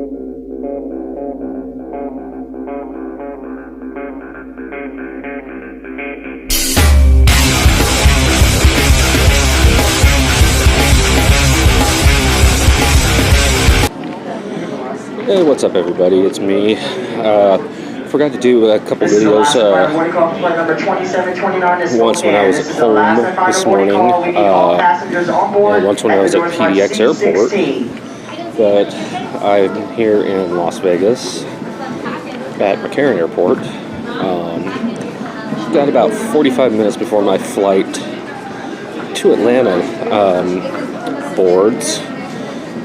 Hey, what's up everybody, it's me. Forgot to do a couple videos once when I was at home this morning, and once when I was at PDX Airport, but I'm here in Las Vegas at McCarran Airport. Got about 45 minutes before my flight to Atlanta boards,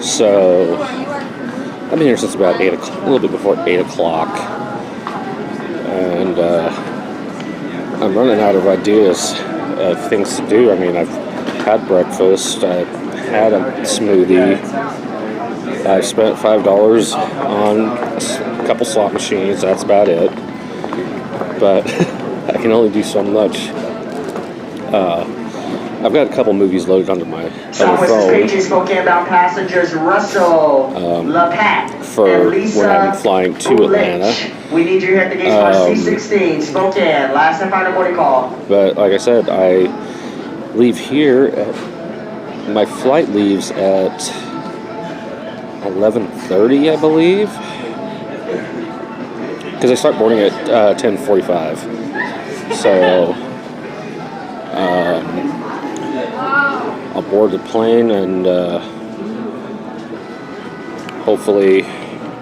so I've been here since about 8 o'clock, a little bit before 8 o'clock, and I'm running out of ideas of things to do. I mean, I've had breakfast, I've had a smoothie, I've spent $5 on a couple slot machines, that's about it, but I can only do so much. I've got a couple movies loaded onto my other phone for when I'm flying to Atlanta. We need you here at the gate for 616 Spokane. Last and final boarding call. But like I said, I leave here my flight leaves at 11:30, I believe, because I start boarding at 10:45. So I'll board the plane and hopefully,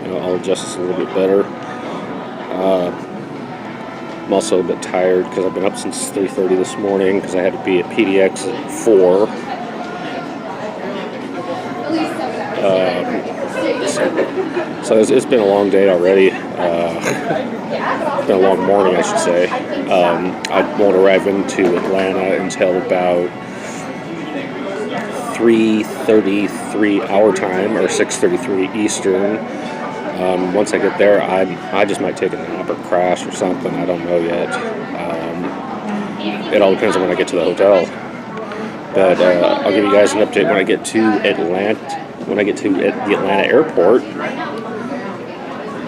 I'll adjust this a little bit better. I'm also a bit tired because I've been up since 3:30 this morning because I had to be at PDX at 4. So it's been a long day already. It's been a long morning, I should say. I won't arrive into Atlanta until about 3:33 our time, or 6:33 Eastern. Once I get there, I just might take a nap or crash or something. I don't know yet. It all depends on when I get to the hotel. But I'll give you guys an update when I get to Atlanta. When I get to the Atlanta airport,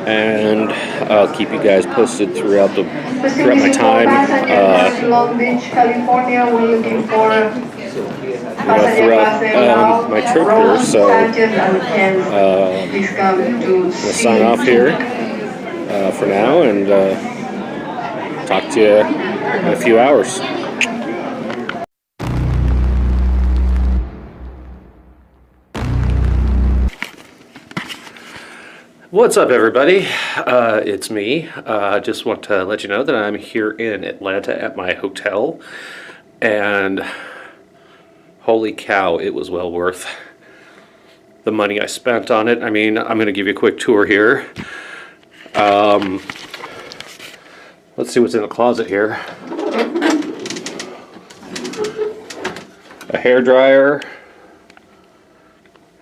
and I'll keep you guys posted throughout my time. Long Beach, California. We're looking for throughout my trip here, so I'm going to sign off here for now, and talk to you in a few hours. What's up everybody, it's me. Just want to let you know that I'm here in Atlanta at my hotel, and holy cow, it was well worth the money I spent on it. I mean, I'm going to give you a quick tour here. Let's see what's in the closet here. A hairdryer,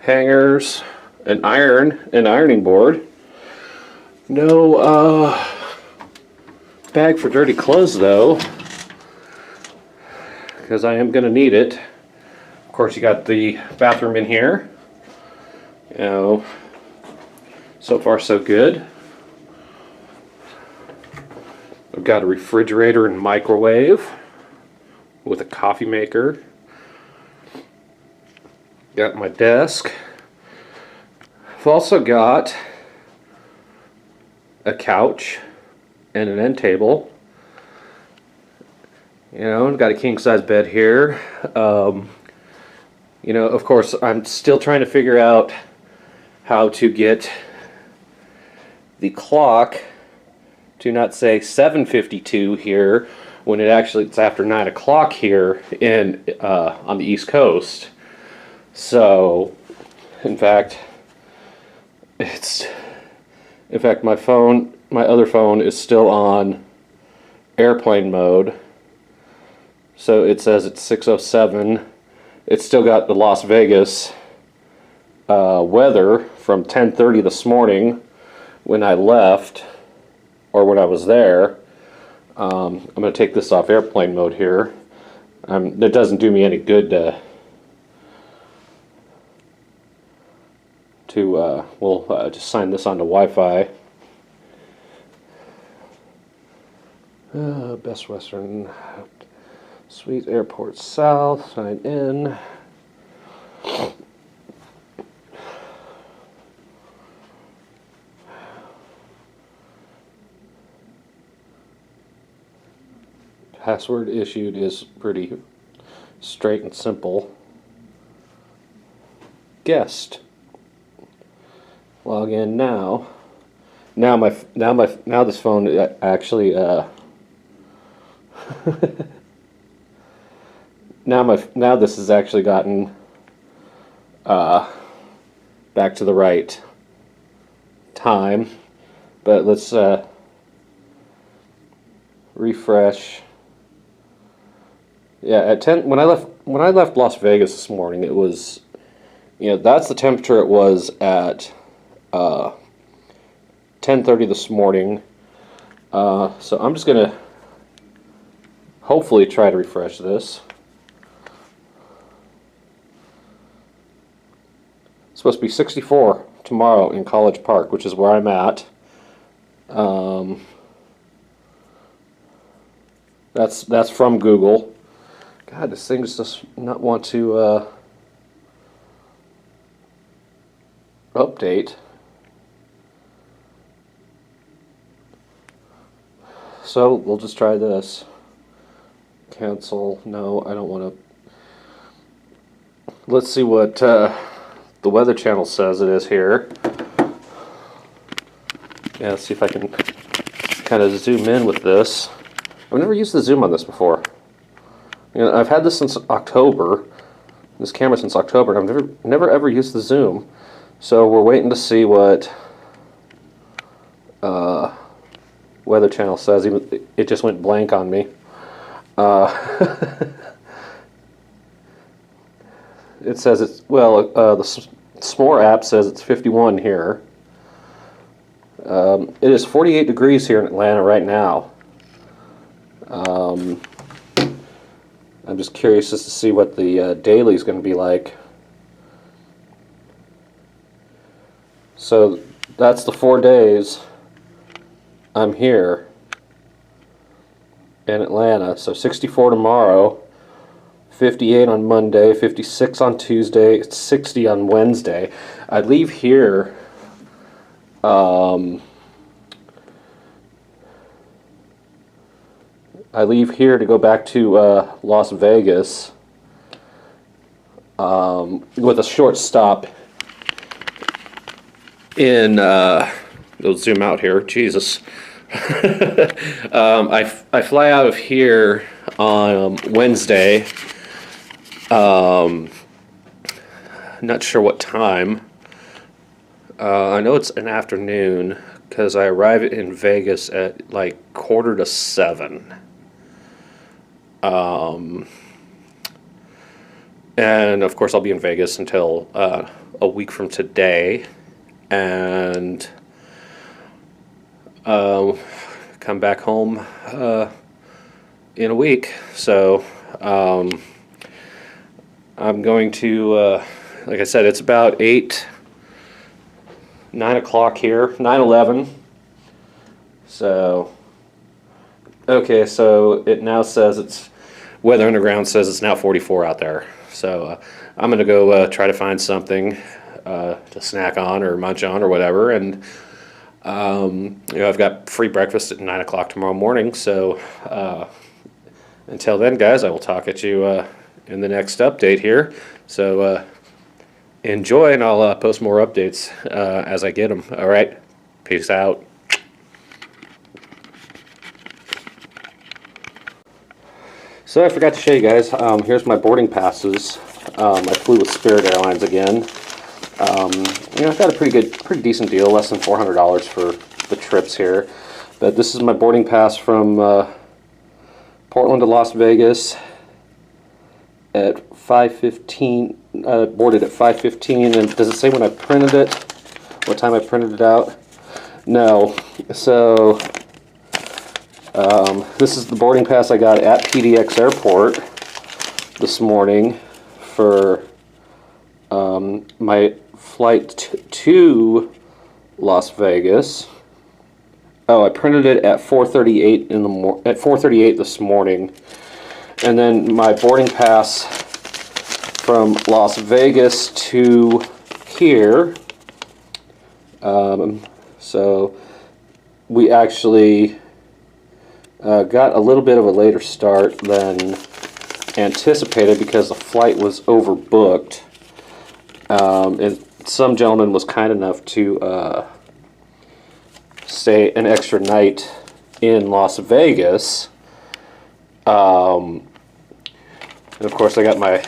hangers, an ironing board. No bag for dirty clothes though, because I am going to need it. Of course, you got the bathroom in here. So far so good. I've got a refrigerator and microwave with a coffee maker. Got my desk. I've also got a couch and an end table. I've got a king-size bed here. Of course, I'm still trying to figure out how to get the clock to not say 7:52 here when it's after 9 o'clock here on the East Coast. So, in fact, my other phone is still on airplane mode. So it says it's 6:07. It's still got the Las Vegas weather from 10:30 this morning when I left, or when I was there. I'm going to take this off airplane mode here. It doesn't do me any good to, we'll just sign this onto Wi-Fi. Best Western Suite Airport South, sign in. Password issued is pretty straight and simple. Guest. Log in now. Now this phone actually now this has actually gotten back to the right time. But let's refresh. Yeah, at 10 when I left Las Vegas this morning, it was, that's the temperature it was at 10:30 this morning. So I'm just gonna hopefully try to refresh this. It's supposed to be 64 tomorrow in College Park, which is where I'm at. That's from Google. God, this thing does not want to update. So we'll just try this. Cancel. No, I don't want to. Let's see what the Weather Channel says it is here. Yeah, let's see if I can kind of zoom in with this. I've never used the zoom on this before. I've had this since October, this camera since October, and I've never ever used the zoom. So we're waiting to see what Weather Channel says. Even it just went blank on me. It says it's, well, the S'more app says it's 51 here. It is 48 degrees here in Atlanta right now. I'm just curious just to see what the daily is going to be like. So that's the 4 days I'm here in Atlanta. So 64 tomorrow, 58 on Monday, 56 on Tuesday, 60 on Wednesday. I leave here to go back to Las Vegas with a short stop in, we'll zoom out here, Jesus. I fly out of here on Wednesday, not sure what time. I know it's an afternoon because I arrive in Vegas at like 6:45. And of course I'll be in Vegas until a week from today, and come back home in a week. So I'm going to, like I said, it's about 9 o'clock here, 9:11. So, okay, so it now says it's, Weather Underground says it's now 44 out there. So I'm going to go try to find something to snack on or munch on or whatever. And, I've got free breakfast at 9 o'clock tomorrow morning. So until then, guys, I will talk at you in the next update here. So enjoy, and I'll post more updates as I get them. All right, peace out. So I forgot to show you guys, here's my boarding passes. I flew with Spirit Airlines again. I've got a pretty decent deal, less than $400 for the trips here. But this is my boarding pass from Portland to Las Vegas at 5:15. Boarded at 5:15. And does it say when I printed it? What time I printed it out? No. So this is the boarding pass I got at PDX Airport this morning for my flight to Las Vegas. Oh, I printed it at 4:38 at 4:38 this morning, and then my boarding pass from Las Vegas to here. So we actually got a little bit of a later start than anticipated because the flight was overbooked. And some gentleman was kind enough to stay an extra night in Las Vegas. And of course I got my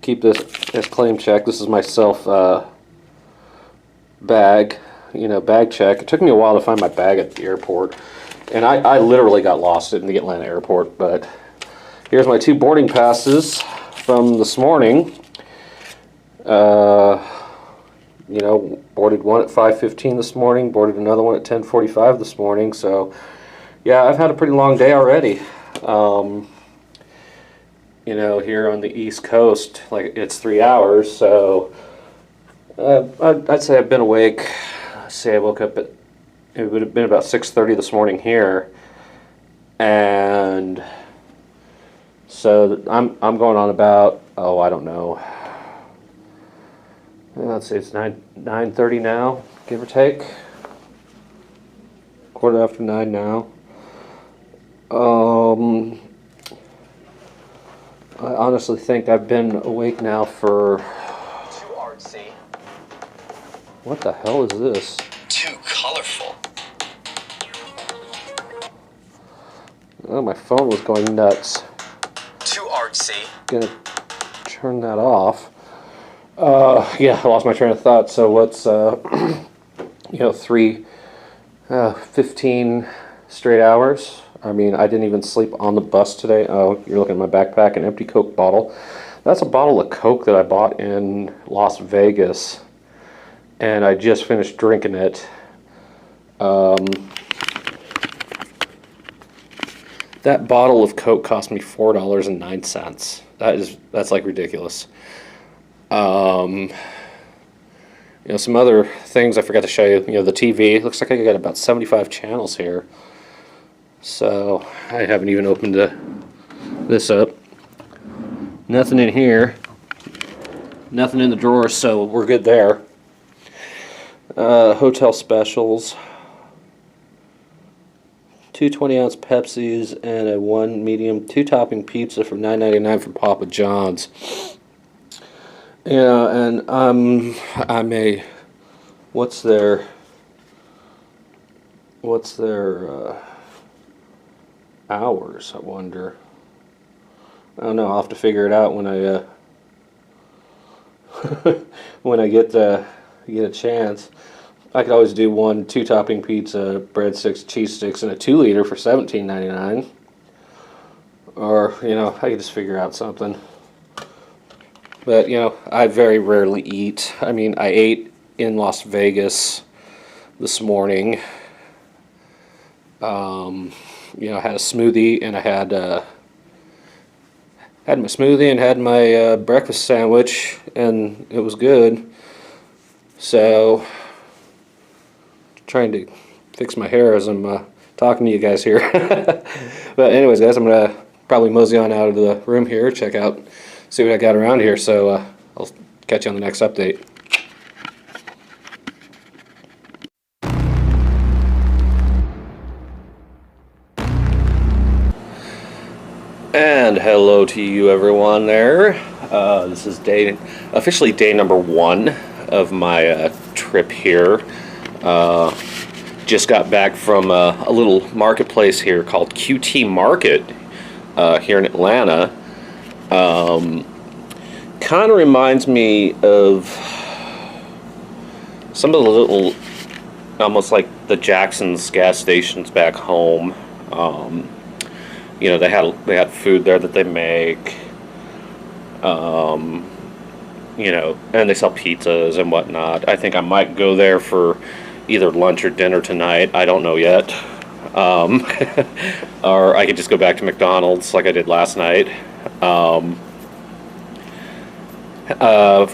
keep this as claim check. This is my bag check. It took me a while to find my bag at the airport, and I literally got lost in the Atlanta airport. But here's my 2 boarding passes from this morning. Boarded one at 5:15 this morning, boarded another one at 10:45 this morning. So yeah, I've had a pretty long day already. Here on the East Coast, like, it's 3 hours, so I'd say I've been awake. Say I woke up it would have been about 6:30 this morning here, and so I'm going on about, I don't know. Let's see, it's 9:30 now, give or take. 9:15 now. I honestly think I've been awake now for... Too artsy. What the hell is this? Too colorful. Oh, my phone was going nuts. Too artsy. Gonna turn that off. Yeah, I lost my train of thought. So what's 15 straight hours? I mean, I didn't even sleep on the bus today. Oh, you're looking at my backpack, an empty Coke bottle. That's a bottle of Coke that I bought in Las Vegas, and I just finished drinking it. That bottle of Coke cost me $4.09. That's like ridiculous. Some other things I forgot to show you. The TV. Looks like I got about 75 channels here. So I haven't even opened this up. Nothing in here. Nothing in the drawers, so we're good there. Hotel specials. 2 20-ounce Pepsis and a 1 medium 2-topping pizza for $9.99 from Papa John's. Yeah, and I'm a... What's their hours, I wonder. I don't know, I'll have to figure it out when I when I get a chance. I could always do 1 2-topping pizza, breadsticks, cheese sticks, and a 2-liter for $17.99. Or, I could just figure out something. But, I very rarely eat. I mean, I ate in Las Vegas this morning. I had a smoothie, and I had my smoothie and had my breakfast sandwich, and it was good. So, trying to fix my hair as I'm talking to you guys here. But anyways, guys, I'm gonna probably mosey on out of the room here, see what I got around here. So I'll catch you on the next update. And hello to you, everyone there. This is officially day number 1 of my trip here. Just got back from a little marketplace here called QT Market here in Atlanta. Kind of reminds me of some of the little, almost like the Jackson's gas stations back home. They had food there that they make. And they sell pizzas and whatnot. I think I might go there for either lunch or dinner tonight. I don't know yet. Or I could just go back to McDonald's like I did last night. Of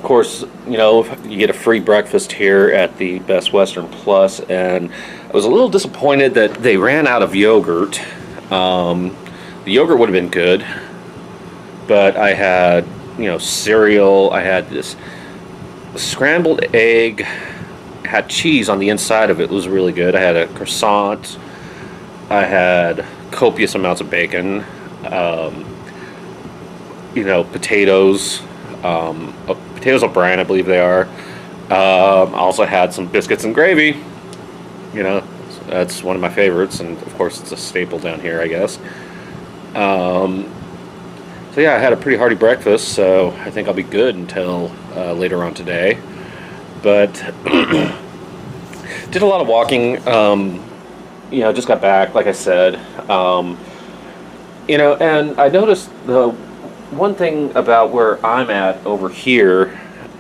course, you know, you get a free breakfast here at the Best Western Plus, and I was a little disappointed that they ran out of yogurt. The yogurt would have been good, but I had, you know, cereal. I had this scrambled egg, had cheese on the inside of it. It was really good. I had a croissant. I had copious amounts of bacon. You know, potatoes. Potatoes O'Brien, I believe they are. I also had some biscuits and gravy. You know, that's one of my favorites, and of course it's a staple down here, I guess. So yeah, I had a pretty hearty breakfast, so I think I'll be good until later on today. But did a lot of walking. You know, just got back, like I said. You know, and I noticed the one thing about where I'm at over here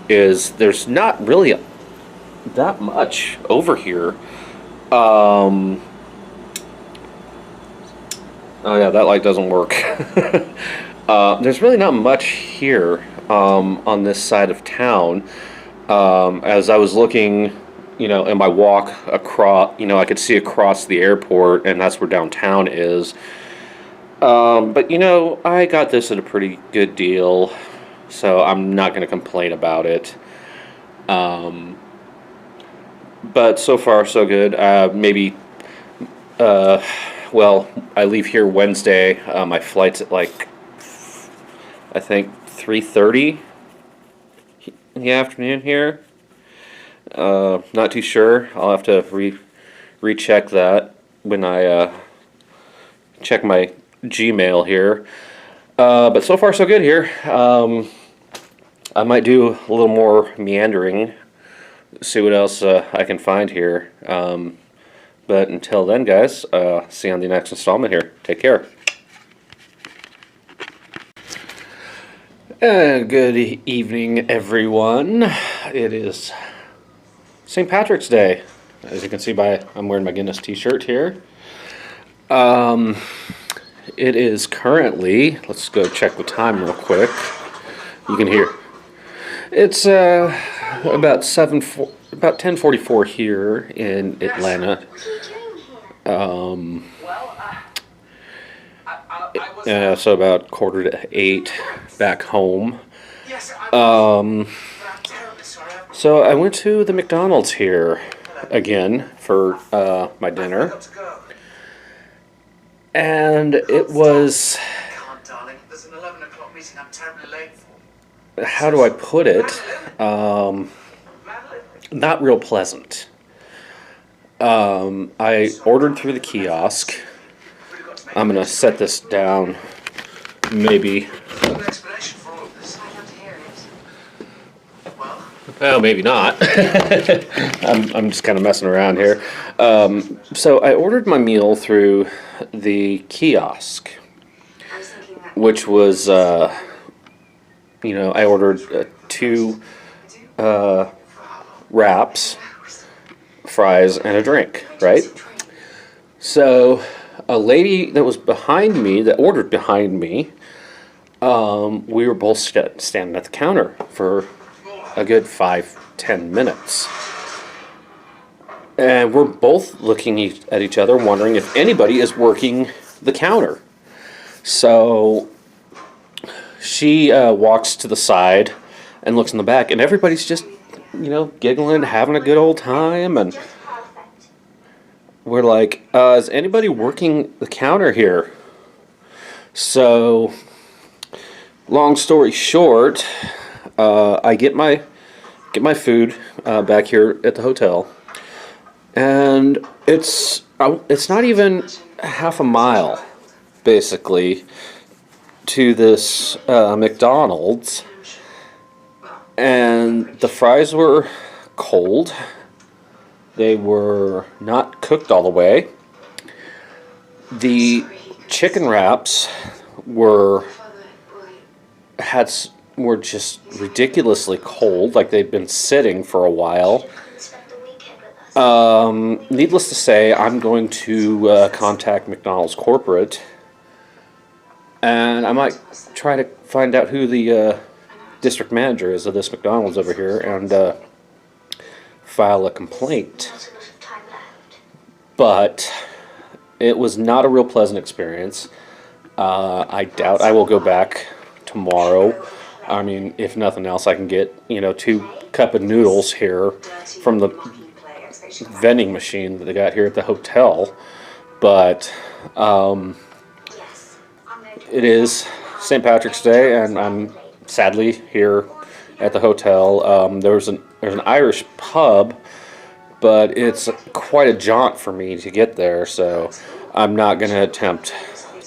is there's not really that much over here. Oh yeah, that light doesn't work. There's really not much here on this side of town. As I was looking, you know, in my walk across, you know, I could see across the airport, and that's where downtown is. But you know, I got this at a pretty good deal, so I'm not going to complain about it. But so far so good. Well, I leave here Wednesday. My flight's at like, I think 3:30 in the afternoon here. Not too sure. I'll have to recheck that when I check my Gmail here. But so far so good here. I might do a little more meandering, see what else I can find here. But until then, guys, see you on the next installment here. Take care. Good evening, everyone. It is St. Patrick's Day. As you can see I'm wearing my Guinness t-shirt here. It is currently, let's go check the time real quick. You can hear. It's about 10:44 here in Atlanta. So about 7:45 back home. So I went to the McDonald's here again for my dinner. And it was, how do I put it, not real pleasant. I ordered through the kiosk. I'm going to set this down, maybe. Well, maybe not. I'm just kind of messing around here. So I ordered my meal through the kiosk, which was, you know, I ordered 2 wraps, fries, and a drink, right? So a lady that was behind me, that ordered behind me, we were both standing at the counter for a good 5-10 minutes. And we're both looking at each other, wondering if anybody is working the counter. So she walks to the side and looks in the back, and everybody's just, you know, giggling, having a good old time. And we're like, is anybody working the counter here? So, long story short, I get my food back here at the hotel. And it's not even half a mile, basically, to this McDonald's. And the fries were cold. They were not cooked all the way. The chicken wraps were just ridiculously cold, like they'd been sitting for a while. Needless to say, I'm going to contact McDonald's corporate, and I might try to find out who the district manager is of this McDonald's over here and file a complaint. But it was not a real pleasant experience. I doubt I will go back tomorrow. I mean, if nothing else, I can get, 2 cup of noodles here from the vending machine that they got here at the hotel. But it is St. Patrick's Day, and I'm sadly here at the hotel. There's an Irish pub, but it's quite a jaunt for me to get there, so I'm not going to attempt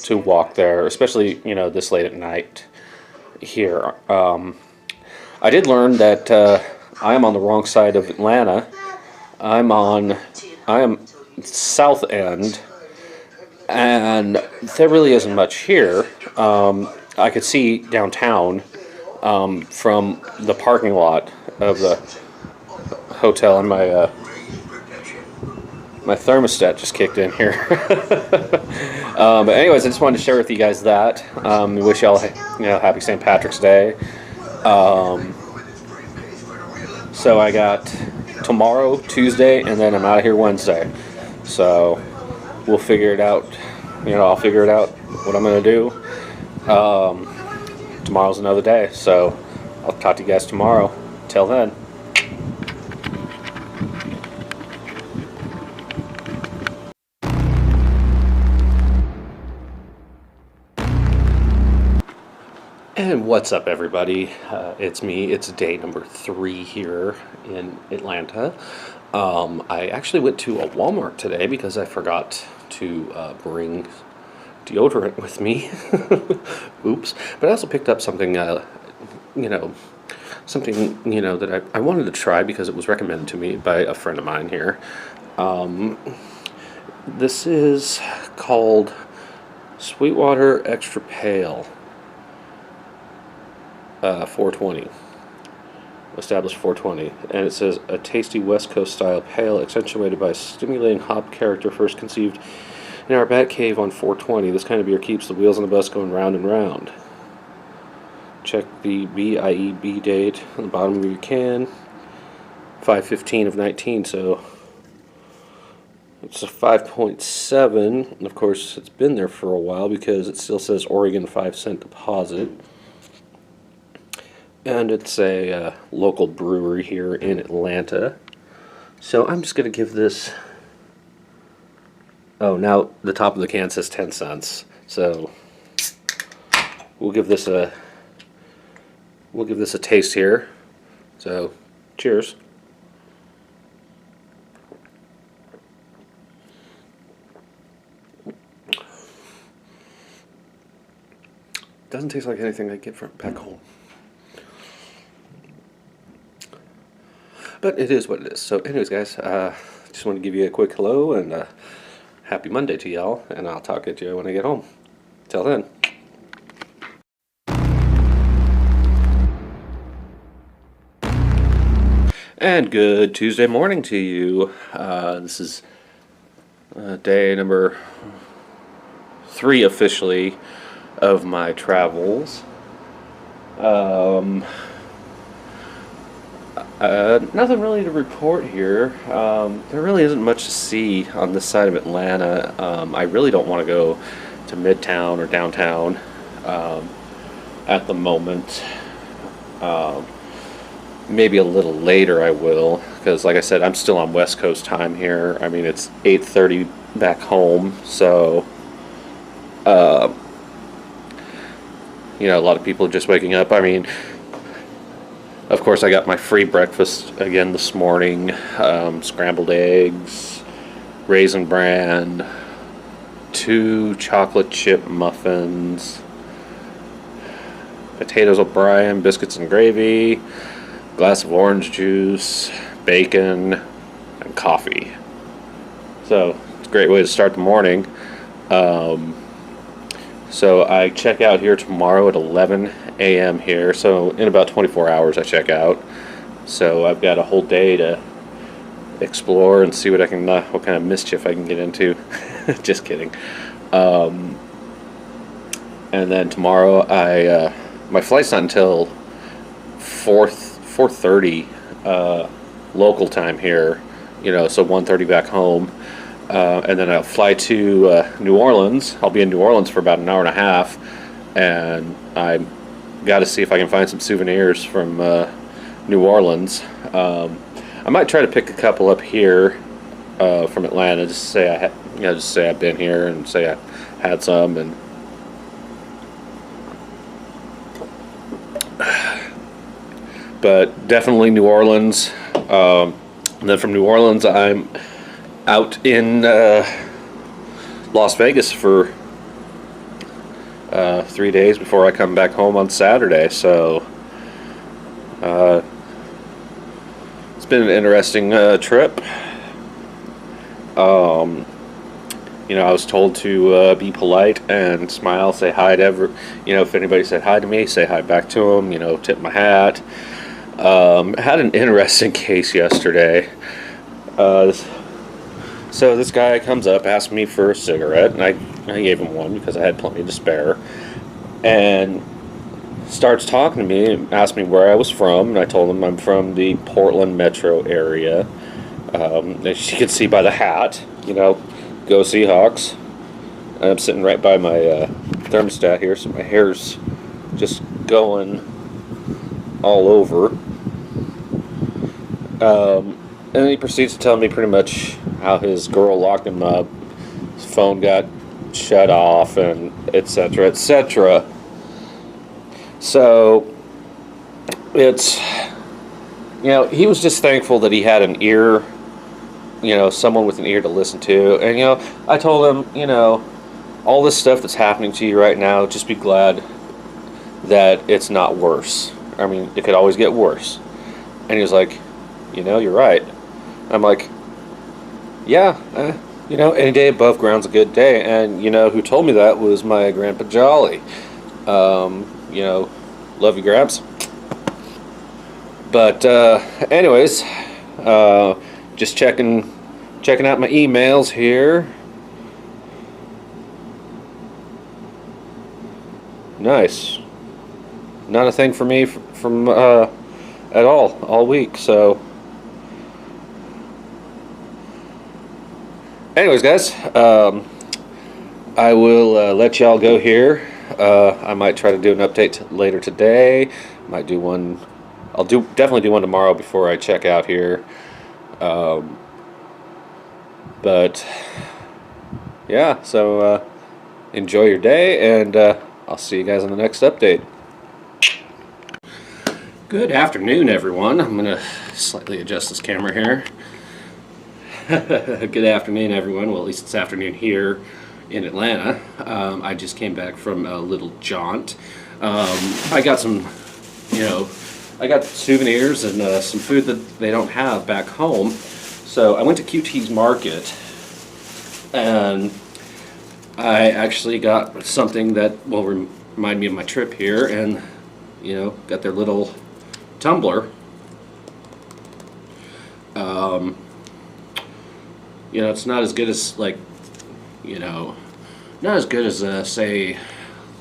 to walk there, especially this late at night here. I did learn that I am on the wrong side of Atlanta. I am south end, and there really isn't much here. I could see downtown from the parking lot of the hotel, and my thermostat just kicked in here. But anyways, I just wanted to share with you guys that. Wish y'all happy St. Patrick's Day. So I got tomorrow, Tuesday, and then I'm out of here Wednesday. So we'll figure it out. I'll figure it out what I'm going to do. Tomorrow's another day. So I'll talk to you guys tomorrow. Till then. And what's up, everybody? It's me. It's day number 3 here in Atlanta. I actually went to a Walmart today because I forgot to bring deodorant with me. Oops. But I also picked up something, that I wanted to try because it was recommended to me by a friend of mine here. This is called Sweetwater Extra Pale. 420. Established 420. And it says, a tasty West Coast style pale accentuated by stimulating hop character first conceived in our bat cave on 420. This kind of beer keeps the wheels on the bus going round and round. Check the BIEB date on the bottom of your can. 5/15 of 19, so it's a 5.7. And of course, it's been there for a while because it still says Oregon 5-cent deposit. And it's a local brewery here in Atlanta. So I'm just going to give this... Oh, now the top of the can says 10 cents. So we'll give this a taste here. So cheers. Doesn't taste like anything I get from back home. But it is what it is. So anyways, guys, just want to give you a quick hello and happy Monday to y'all. And I'll talk to you when I get home. Till then. And good Tuesday morning to you. This is day number 3 officially of my travels. Nothing really to report here. There really isn't much to see on this side of Atlanta. I really don't want to go to Midtown or downtown at the moment. Maybe a little later I will, because like I said, I'm still on West Coast time here. I mean, it's 8:30 back home, so a lot of people are just waking up. I mean, of course, I got my free breakfast again this morning. Scrambled eggs, Raisin Bran, 2 chocolate chip muffins, potatoes O'Brien, biscuits and gravy, glass of orange juice, bacon, and coffee. So, it's a great way to start the morning. So I check out here tomorrow at 11 a.m. here. So in about 24 hours I check out. So I've got a whole day to explore and see what kind of mischief I can get into. Just kidding. And then tomorrow I my flight's not until 4:30 local time here, so 1:30 back home. And then I'll fly to New Orleans. I'll be in New Orleans for about an hour and a half, and I got to see if I can find some souvenirs from New Orleans. I might try to pick a couple up here from Atlanta. Just say just say I've been here and say I had some. And but definitely New Orleans. And then from New Orleans, I'm out in Las Vegas for 3 days before I come back home on Saturday. So it's been an interesting trip. I was told to be polite and smile, say hi to if anybody said hi to me, say hi back to them, tip my hat. I had an interesting case yesterday. So this guy comes up, asks me for a cigarette, and I gave him one because I had plenty to spare, and starts talking to me and asked me where I was from, and I told him I'm from the Portland metro area. As you can see by the hat, go Seahawks. I'm sitting right by my thermostat here, so my hair's just going all over. And then he proceeds to tell me pretty much how his girl locked him up, his phone got shut off, and etc., etc. So it's, he was just thankful that he had an ear, someone with an ear to listen to. And, I told him, all this stuff that's happening to you right now, just be glad that it's not worse. I mean, it could always get worse. And he was like, you're right. I'm like, yeah, any day above ground's a good day. And, who told me that was my Grandpa Jolly. Love you, Gramps. But, anyways, just checking out my emails here. Nice. Not a thing for me from at all week, so. Anyways, guys, I will let y'all go here. I might try to do an update later today. Might do one. I'll definitely do one tomorrow before I check out here. But yeah, so enjoy your day, and I'll see you guys on the next update. Good afternoon, everyone. I'm gonna slightly adjust this camera here. Good afternoon, everyone. Well, at least it's afternoon here in Atlanta. I just came back from a little jaunt. I got some, I got souvenirs and some food that they don't have back home. So I went to QT's Market, and I actually got something that will remind me of my trip here, and got their little tumbler. It's not as good as not as good as say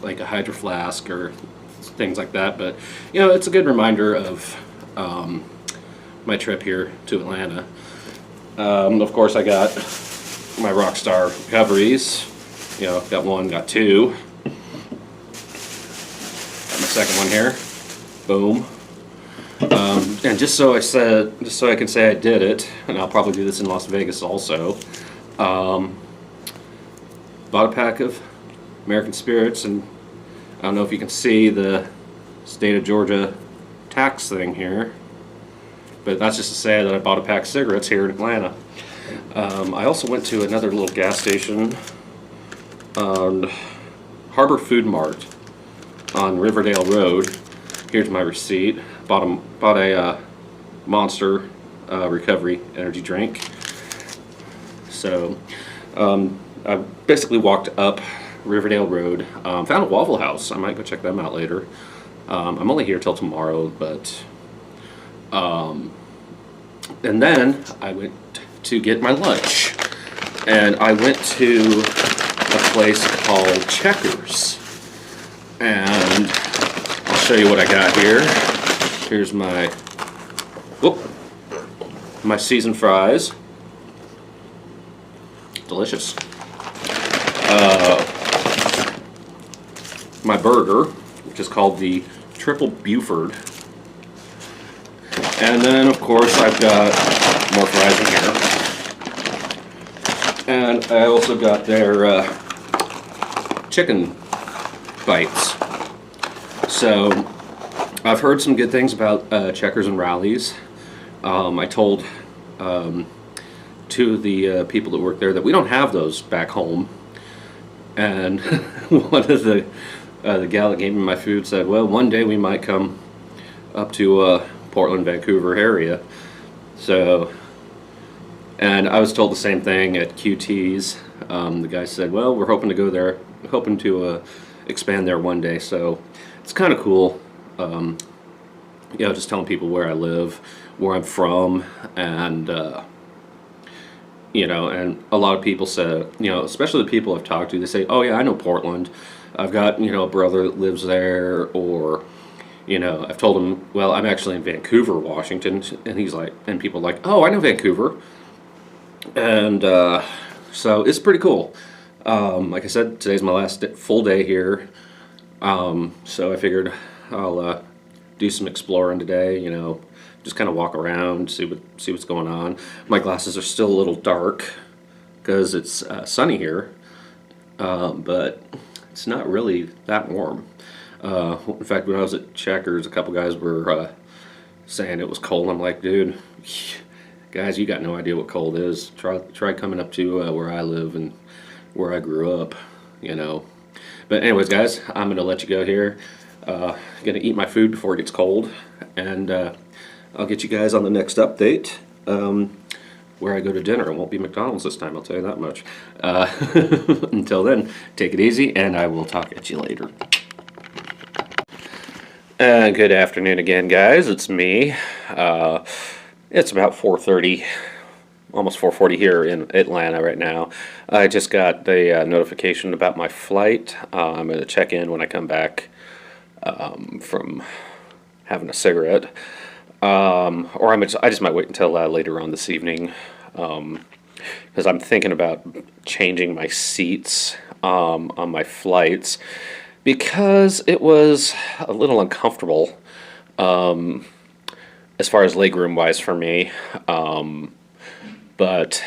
like a Hydro Flask or things like that, but it's a good reminder of my trip here to Atlanta. Of course, I got my Rockstar recoveries. Got one, got two. Got my second one here. Boom. And just so I can say I did it, and I'll probably do this in Las Vegas also. Bought a pack of American Spirits, and I don't know if you can see the state of Georgia tax thing here, but that's just to say that I bought a pack of cigarettes here in Atlanta. I also went to another little gas station on Harbor Food Mart on Riverdale Road. Here's my receipt. Bought a Monster recovery energy drink. So I basically walked up Riverdale Road, found a Waffle House. I might go check them out later. I'm only here till tomorrow, but and then I went to get my lunch, and I went to a place called Checkers, and I'll show you what I got here. Here's my seasoned fries. Delicious. My burger, which is called the Triple Buford. And then, of course, I've got more fries in here. And I also got their chicken bites. So, I've heard some good things about Checkers and Rallies. I told two of the people that work there that we don't have those back home. And one of the gal that gave me my food said, well, one day we might come up to Portland, Vancouver area. So, and I was told the same thing at QT's. The guy said, well, we're hoping to go there, hoping to expand there one day. So it's kind of cool, you know, just telling people where I live, where I'm from, and you know, and a lot of people say, you know, especially the people I've talked to, they say, oh yeah, I know Portland. I've got, you know, a brother that lives there, or, you know, I've told him, well, I'm actually in Vancouver, Washington, and he's like, and people are like, oh, I know Vancouver. And so it's pretty cool. Like I said, today's my last full day here, so I figured I'll do some exploring today, you know, just kind of walk around, see what's going on. My glasses are still a little dark because it's sunny here, but it's not really that warm. In fact, when I was at Checkers, a couple guys were saying it was cold. I'm like, dude, guys, you got no idea what cold is. Try coming up to where I live and where I grew up, you know. But anyways, guys, I'm gonna let you go here. Gonna eat my food before it gets cold, and I'll get you guys on the next update, where I go to dinner. It won't be McDonald's this time, I'll tell you that much. Until then, take it easy, and I will talk at you later. Good afternoon again, guys. It's me. It's about 4:30, almost 4:40 here in Atlanta right now. I just got the notification about my flight. I'm going to check in when I come back from having a cigarette. Or I just might wait until later on this evening, because I'm thinking about changing my seats on my flights, because it was a little uncomfortable as far as legroom wise for me. But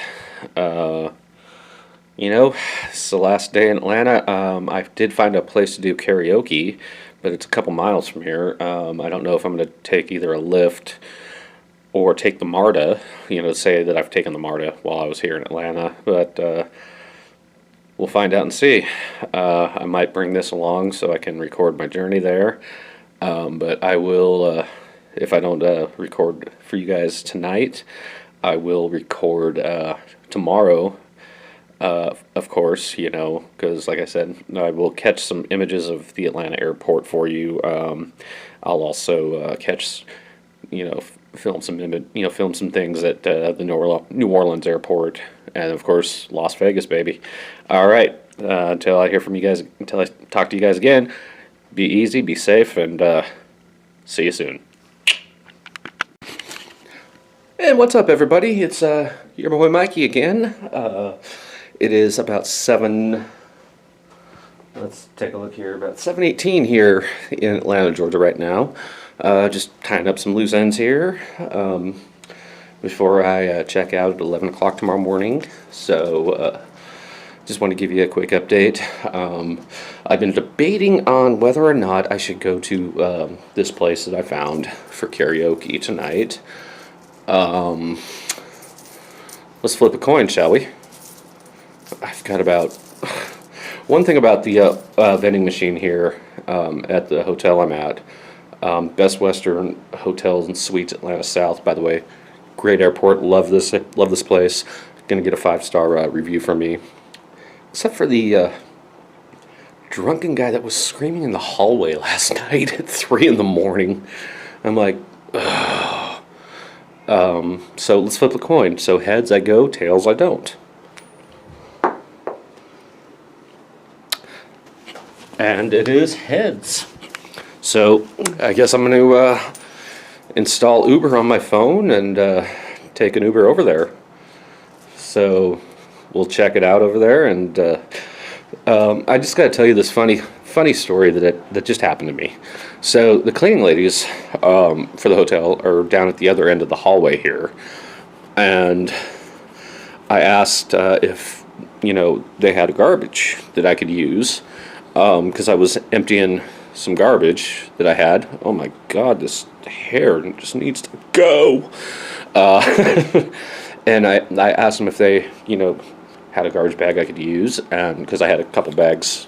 you know, it's the last day in Atlanta. I did find a place to do karaoke, but it's a couple miles from here. I don't know if I'm going to take either a Lyft or take the MARTA, you know, say that I've taken the MARTA while I was here in Atlanta, but we'll find out and see. I might bring this along so I can record my journey there, but I will, if I don't record for you guys tonight, I will record tomorrow. Of course, you know, because like I said, I will catch some images of the Atlanta airport for you. I'll also catch, you know, film some things at the New Orleans airport, and of course Las Vegas, baby. All right, until I hear from you guys, until I talk to you guys again, be easy, be safe, and see you soon. And what's up, everybody? It's your boy Mikey again. It is about 7, let's take a look here, about 7:18 here in Atlanta, Georgia right now. Just tying up some loose ends here before I check out at 11 o'clock tomorrow morning. So just want to give you a quick update. I've been debating on whether or not I should go to this place that I found for karaoke tonight. Let's flip a coin, shall we? I've got about one thing about the vending machine here at the hotel I'm at. Best Western Hotels and Suites, Atlanta South. By the way, great airport. Love this place. Gonna get a 5-star review from me. Except for the drunken guy that was screaming in the hallway last night at 3 in the morning. I'm like, ugh. So let's flip a coin. So heads I go, tails I don't. And it is heads. So I guess I'm going to install Uber on my phone and take an Uber over there. So we'll check it out over there, and I just got to tell you this funny story that just happened to me. So the cleaning ladies for the hotel are down at the other end of the hallway here, and I asked if they had a garbage that I could use because I was emptying some garbage that I had. Oh my God, this hair just needs to go. And I asked them if they, had a garbage bag I could use, and because I had a couple bags,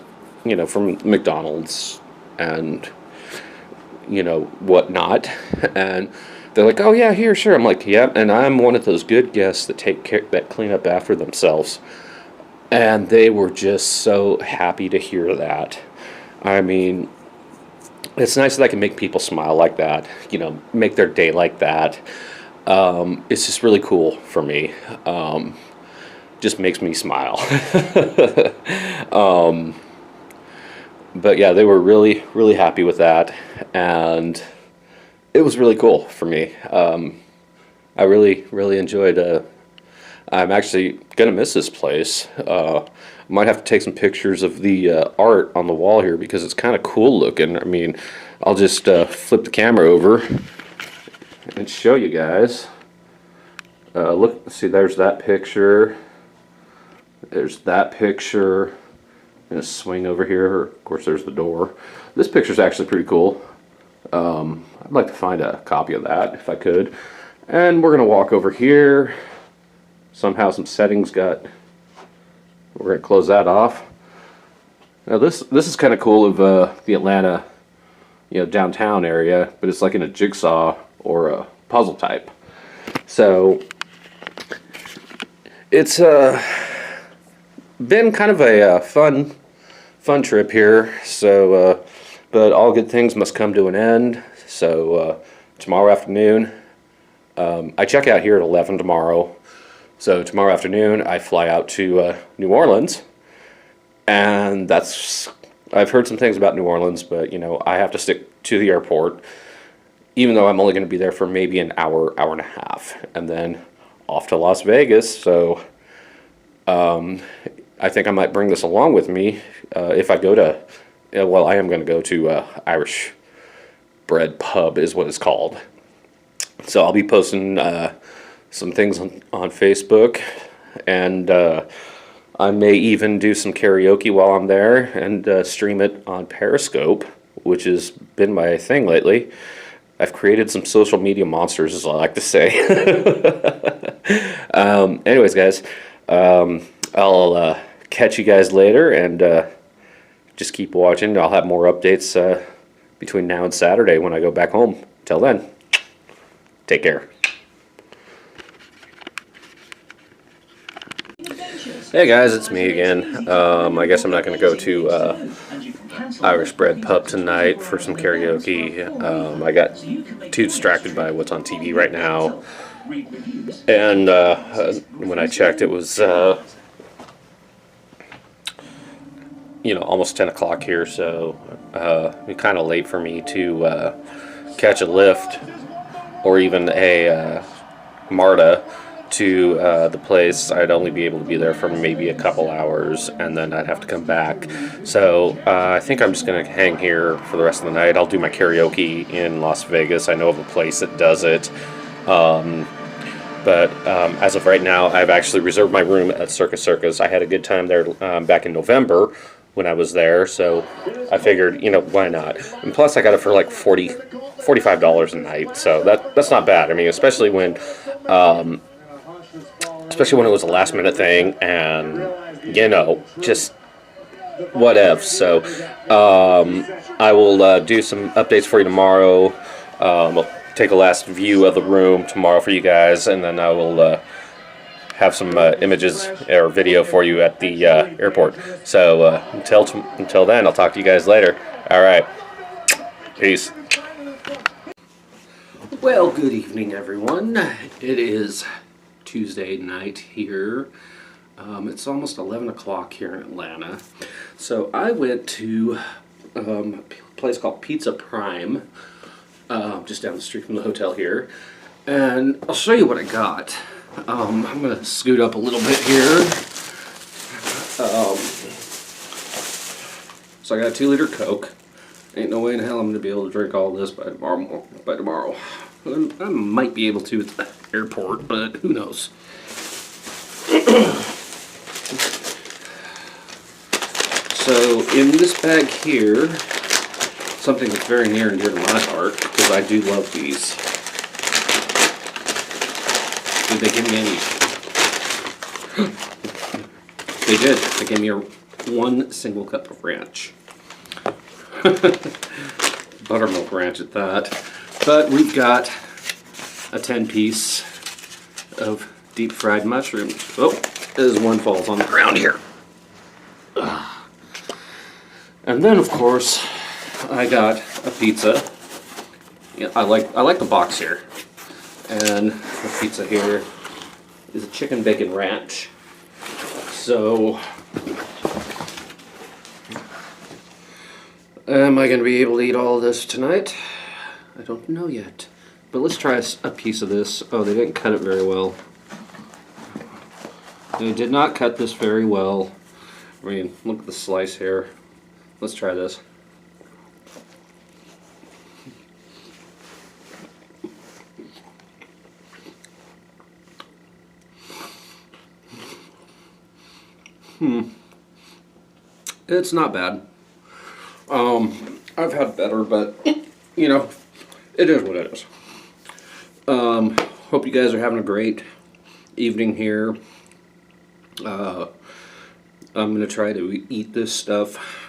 from McDonald's and, whatnot. And they're like, oh yeah, here, sure. I'm like, yep. And I'm one of those good guests that clean up after themselves. And they were just so happy to hear that. I mean, it's nice that I can make people smile like that, make their day like that. It's just really cool for me. Just makes me smile. But yeah, they were really, really happy with that, and it was really cool for me. I really, really enjoyed. I'm actually gonna miss this place. Might have to take some pictures of the art on the wall here because it's kind of cool looking. I mean, I'll just flip the camera over and show you guys. Look, see, there's that picture. There's that picture. I'm gonna swing over here. Of course, there's the door. This picture's actually pretty cool. I'd like to find a copy of that if I could. And we're gonna walk over here. Somehow some settings got. We're gonna close that off. Now this is kind of cool of the Atlanta, downtown area, but it's like in a jigsaw or a puzzle type. So it's been kind of a fun trip here. So, but all good things must come to an end. So tomorrow afternoon, I check out here at 11 tomorrow. So tomorrow afternoon, I fly out to New Orleans, and I've heard some things about New Orleans, but I have to stick to the airport, even though I'm only going to be there for maybe an hour, hour and a half, and then off to Las Vegas. So I think I might bring this along with me if I go to, well, I am going to go to Irish Bread Pub is what it's called. So I'll be posting some things on Facebook, and I may even do some karaoke while I'm there and stream it on Periscope, which has been my thing lately. I've created some social media monsters, as I like to say. Anyways, guys, I'll catch you guys later, and just keep watching. I'll have more updates between now and Saturday when I go back home. Till then, take care. Hey guys, it's me again. I guess I'm not going to go to Irish Bread Pub tonight for some karaoke. I got too distracted by what's on TV right now. And when I checked, it was almost 10 o'clock here, so it's kind of late for me to catch a lift or even a MARTA to the place. I'd only be able to be there for maybe a couple hours, and then I'd have to come back. So I think I'm just going to hang here for the rest of the night. I'll do my karaoke in Las Vegas. I know of a place that does it. But as of right now, I've actually reserved my room at Circus Circus. I had a good time there back in November when I was there, so I figured, why not? And plus, I got it for like $45 a night, so that's not bad. I mean, especially when it was a last-minute thing, and just whatever. So I will do some updates for you tomorrow. I'll take a last view of the room tomorrow for you guys, and then I will have some images or video for you at the airport. So until then, I'll talk to you guys later. All right, peace. Well, good evening, everyone. It is Tuesday night here. It's almost 11 o'clock here in Atlanta. So I went to a place called Pizza Prime, just down the street from the hotel here. And I'll show you what I got. I'm going to scoot up a little bit here. So I got a 2-liter Coke. Ain't no way in hell I'm going to be able to drink all this by tomorrow. I might be able to at the airport, but who knows. So in this bag here, something that's very near and dear to my heart, because I do love these. Did they give me any? They did. They gave me one single cup of ranch. Buttermilk ranch at that. But we've got a 10-piece of deep fried mushrooms. Oh, as one falls on the ground here. And then, of course, I got a pizza. Yeah, I like the box here. And the pizza here is a chicken bacon ranch. So, am I going to be able to eat all of this tonight? I don't know yet. But let's try a piece of this. Oh, they didn't cut it very well. They did not cut this very well. I mean, look at the slice here. Let's try this. It's not bad. I've had better, but you know, it is what it is. Hope you guys are having a great evening here. I'm gonna try to eat this stuff.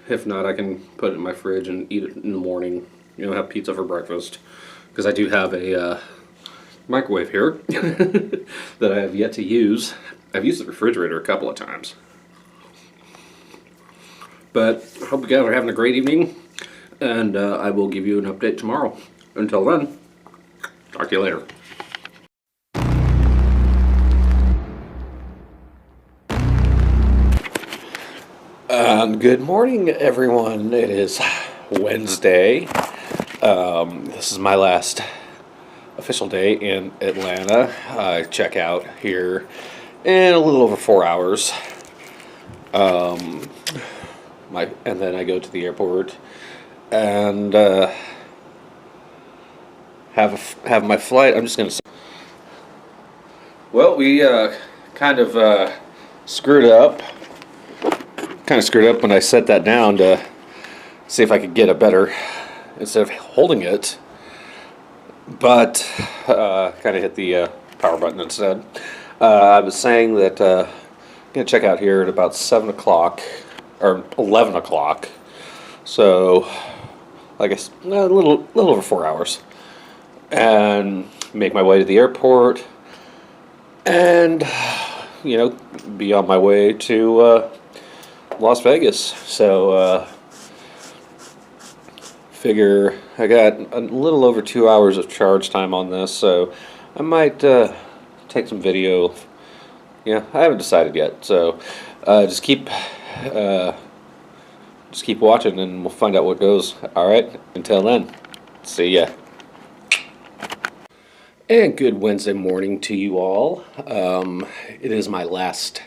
If not, I can put it in my fridge and eat it in the morning. You know, have pizza for breakfast, because I do have a microwave here that I have yet to use. I've used the refrigerator a couple of times. But I hope you guys are having a great evening, and I will give you an update tomorrow. Until then, talk to you later. Good morning, everyone. It is Wednesday. This is my last official day in Atlanta. I check out here in a little over 4 hours. And then I go to the airport and have my flight. I'm just gonna. Well, we kind of screwed up. Kind of screwed up when I set that down to see if I could get a better, instead of holding it, but kind of hit the power button instead. I was saying that I'm going to check out here at about 7 o'clock, or 11 o'clock, so I guess a little over 4 hours, and make my way to the airport, and, you know, be on my way to Las Vegas. So figure I got a little over 2 hours of charge time on this, so I might take some video. Yeah, I haven't decided yet, so just keep watching and we'll find out what goes. Alright, until then, see ya. And good Wednesday morning to you all. It is my last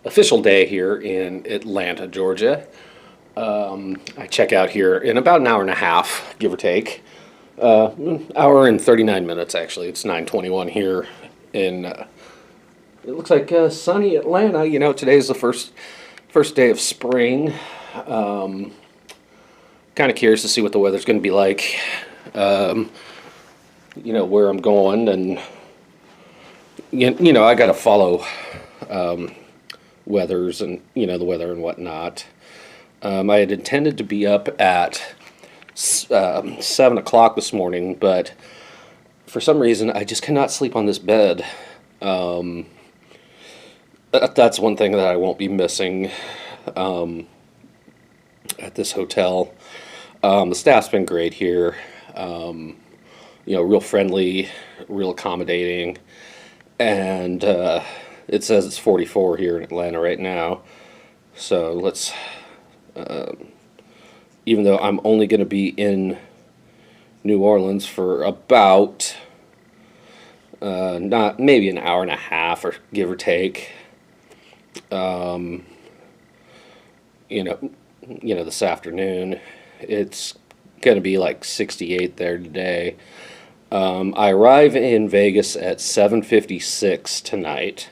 official day here in Atlanta, Georgia. I check out here in about an hour and a half, give or take. Hour and 39 minutes, actually. It's 9:21 here in, it looks like sunny Atlanta. You know, today's the first day of spring. Kind of curious to see what the weather's going to be like. You know, where I'm going, and, you know, I got to follow weathers and, you know, the weather and whatnot. I had intended to be up at 7 o'clock this morning, but for some reason I just cannot sleep on this bed. That's one thing that I won't be missing at this hotel. The staff's been great here. You know, real friendly, real accommodating, and it says it's 44 here in Atlanta right now. So let's even though I'm only going to be in New Orleans for about not maybe an hour and a half, or give or take. You know, this afternoon. It's going to be like 68 there today. I arrive in Vegas at 7:56 tonight.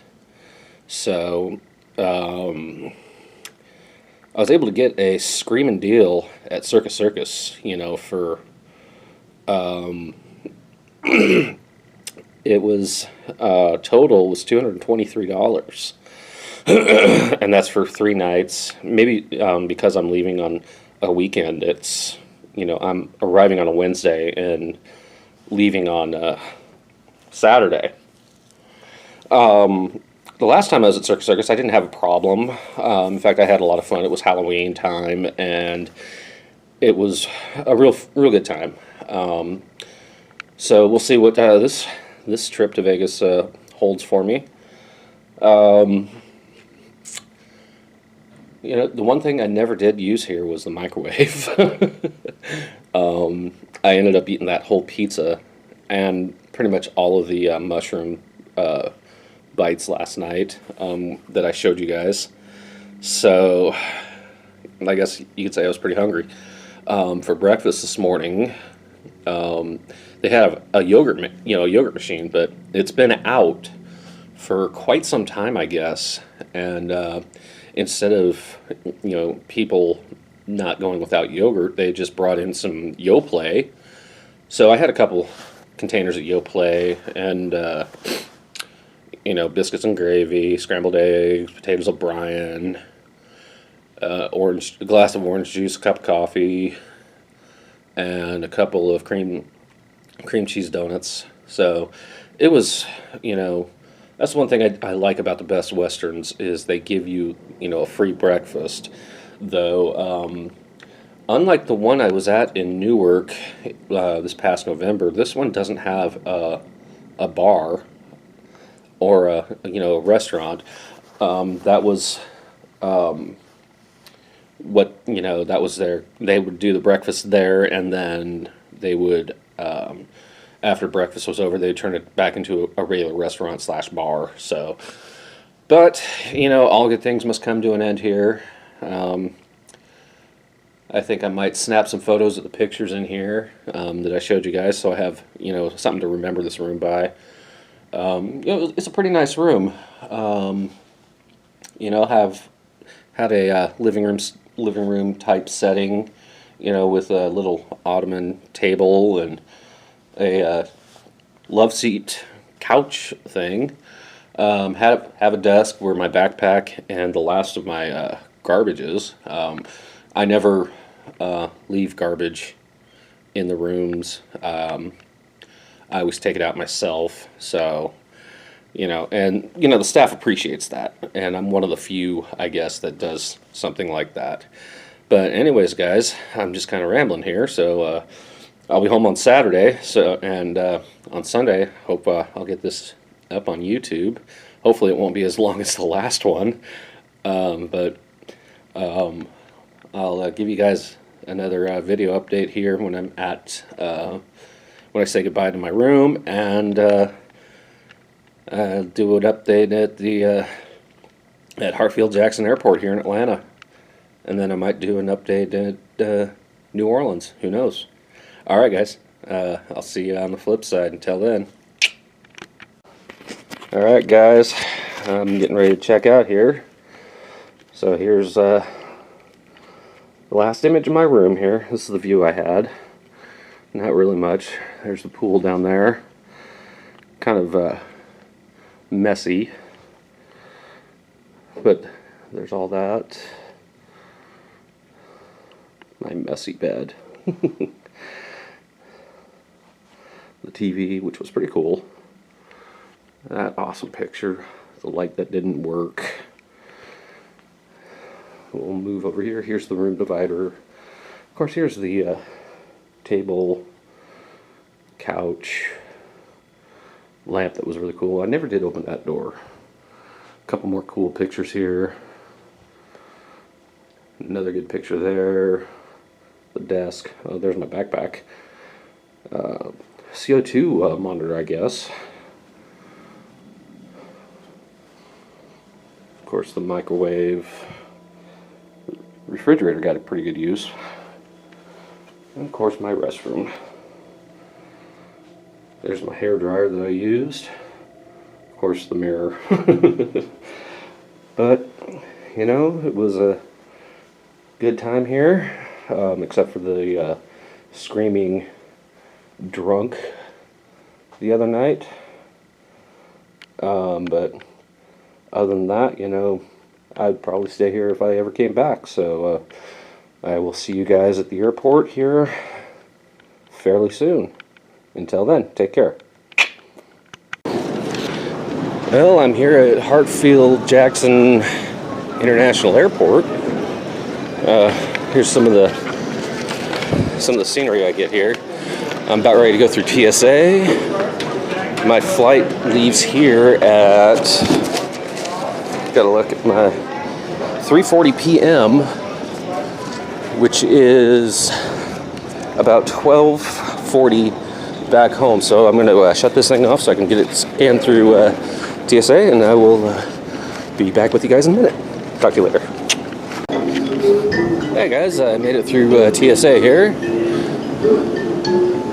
So, I was able to get a screaming deal at Circus Circus, you know, for, it was, total was $223. And that's for 3 nights. Maybe, because I'm leaving on a weekend, it's, you know, I'm arriving on a Wednesday and leaving on Saturday. The last time I was at Circus Circus, I didn't have a problem. In fact, I had a lot of fun. It was Halloween time, and it was a real good time. So we'll see what this trip to Vegas holds for me. You know, the one thing I never did use here was the microwave. I ended up eating that whole pizza and pretty much all of the mushroom bites last night that I showed you guys. So I guess you could say I was pretty hungry. For breakfast this morning, they have a yogurt machine, but it's been out for quite some time, I guess. And instead of, you know, people not going without yogurt, they just brought in some Yoplait. So I had a couple containers of Yoplait and, you know, biscuits and gravy, scrambled eggs, potatoes O'Brien, a glass of orange juice, a cup of coffee, and a couple of cream cheese donuts. So it was, you know, that's one thing I like about the Best Westerns is they give you, you know, a free breakfast. Though, unlike the one I was at in Newark this past November, this one doesn't have a bar or a restaurant. That was what, you know, that was their. They would do the breakfast there, and then they would. After breakfast was over, they'd turn it back into a regular restaurant / bar. So, but, you know, all good things must come to an end here. I think I might snap some photos of the pictures in here that I showed you guys, so I have, you know, something to remember this room by. You know, it's a pretty nice room. You know, had a living room type setting, you know, with a little ottoman table and a love seat couch thing. Have a desk where my backpack and the last of my garbage is. I never leave garbage in the rooms. I always take it out myself. So, you know, and you know the staff appreciates that, and I'm one of the few, I guess, that does something like that. But anyways, guys, I'm just kind of rambling here. So. I'll be home on Saturday, and on Sunday, hope I'll get this up on YouTube. Hopefully it won't be as long as the last one, but I'll give you guys another video update here when I'm at, when I say goodbye to my room, and do an update at the at Hartsfield-Jackson Airport here in Atlanta, and then I might do an update at New Orleans. Who knows? All right, guys. I'll see you on the flip side. Until then. All right, guys. I'm getting ready to check out here. So here's the last image of my room here. This is the view I had. Not really much. There's the pool down there. Kind of messy. But there's all that. My messy bed. The TV, which was pretty cool. That awesome picture. The light that didn't work. We'll move over here. Here's the room divider. Of course, here's the table, couch, lamp that was really cool. I never did open that door. A couple more cool pictures here. Another good picture there. The desk. Oh, there's my backpack. CO2 monitor, I guess. Of course, the microwave. Refrigerator got a pretty good use. And of course, my restroom. There's my hair dryer that I used. Of course, the mirror. But, you know, it was a good time here, except for the screaming drunk the other night. But other than that, you know, I'd probably stay here if I ever came back. So I will see you guys at the airport here fairly soon. Until then, take care. Well, I'm here at Hartsfield-Jackson International Airport. Here's some of the scenery I get here. I'm about ready to go through TSA. My flight leaves here at, gotta look at my 3:40 p.m., which is about 12:40 back home. So I'm gonna shut this thing off so I can get it scanned through TSA, and I will be back with you guys in a minute. Talk to you later. Hey guys, I made it through TSA here.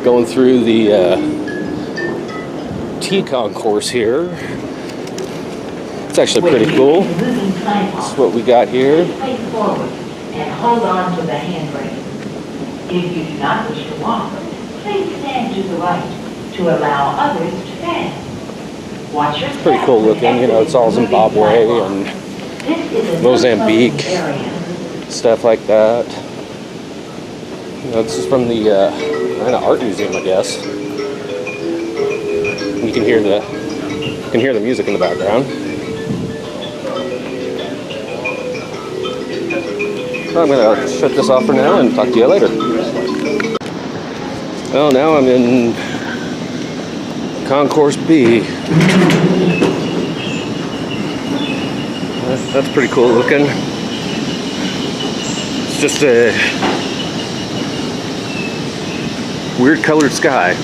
Going through the T concourse here. It's actually pretty cool. This is what we got here. Face forward and hold on to the handrail. If you do not wish to walk, please stand to the right to allow others to pass. Watch your step. Pretty cool looking, you know, it's all Zimbabwe and Mozambique, stuff like that. You know, this is from the kind of art museum, I guess. You can hear the music in the background. I'm gonna shut this off for now and talk to you later. Well, now I'm in Concourse B. That's pretty cool looking. It's just a weird colored sky.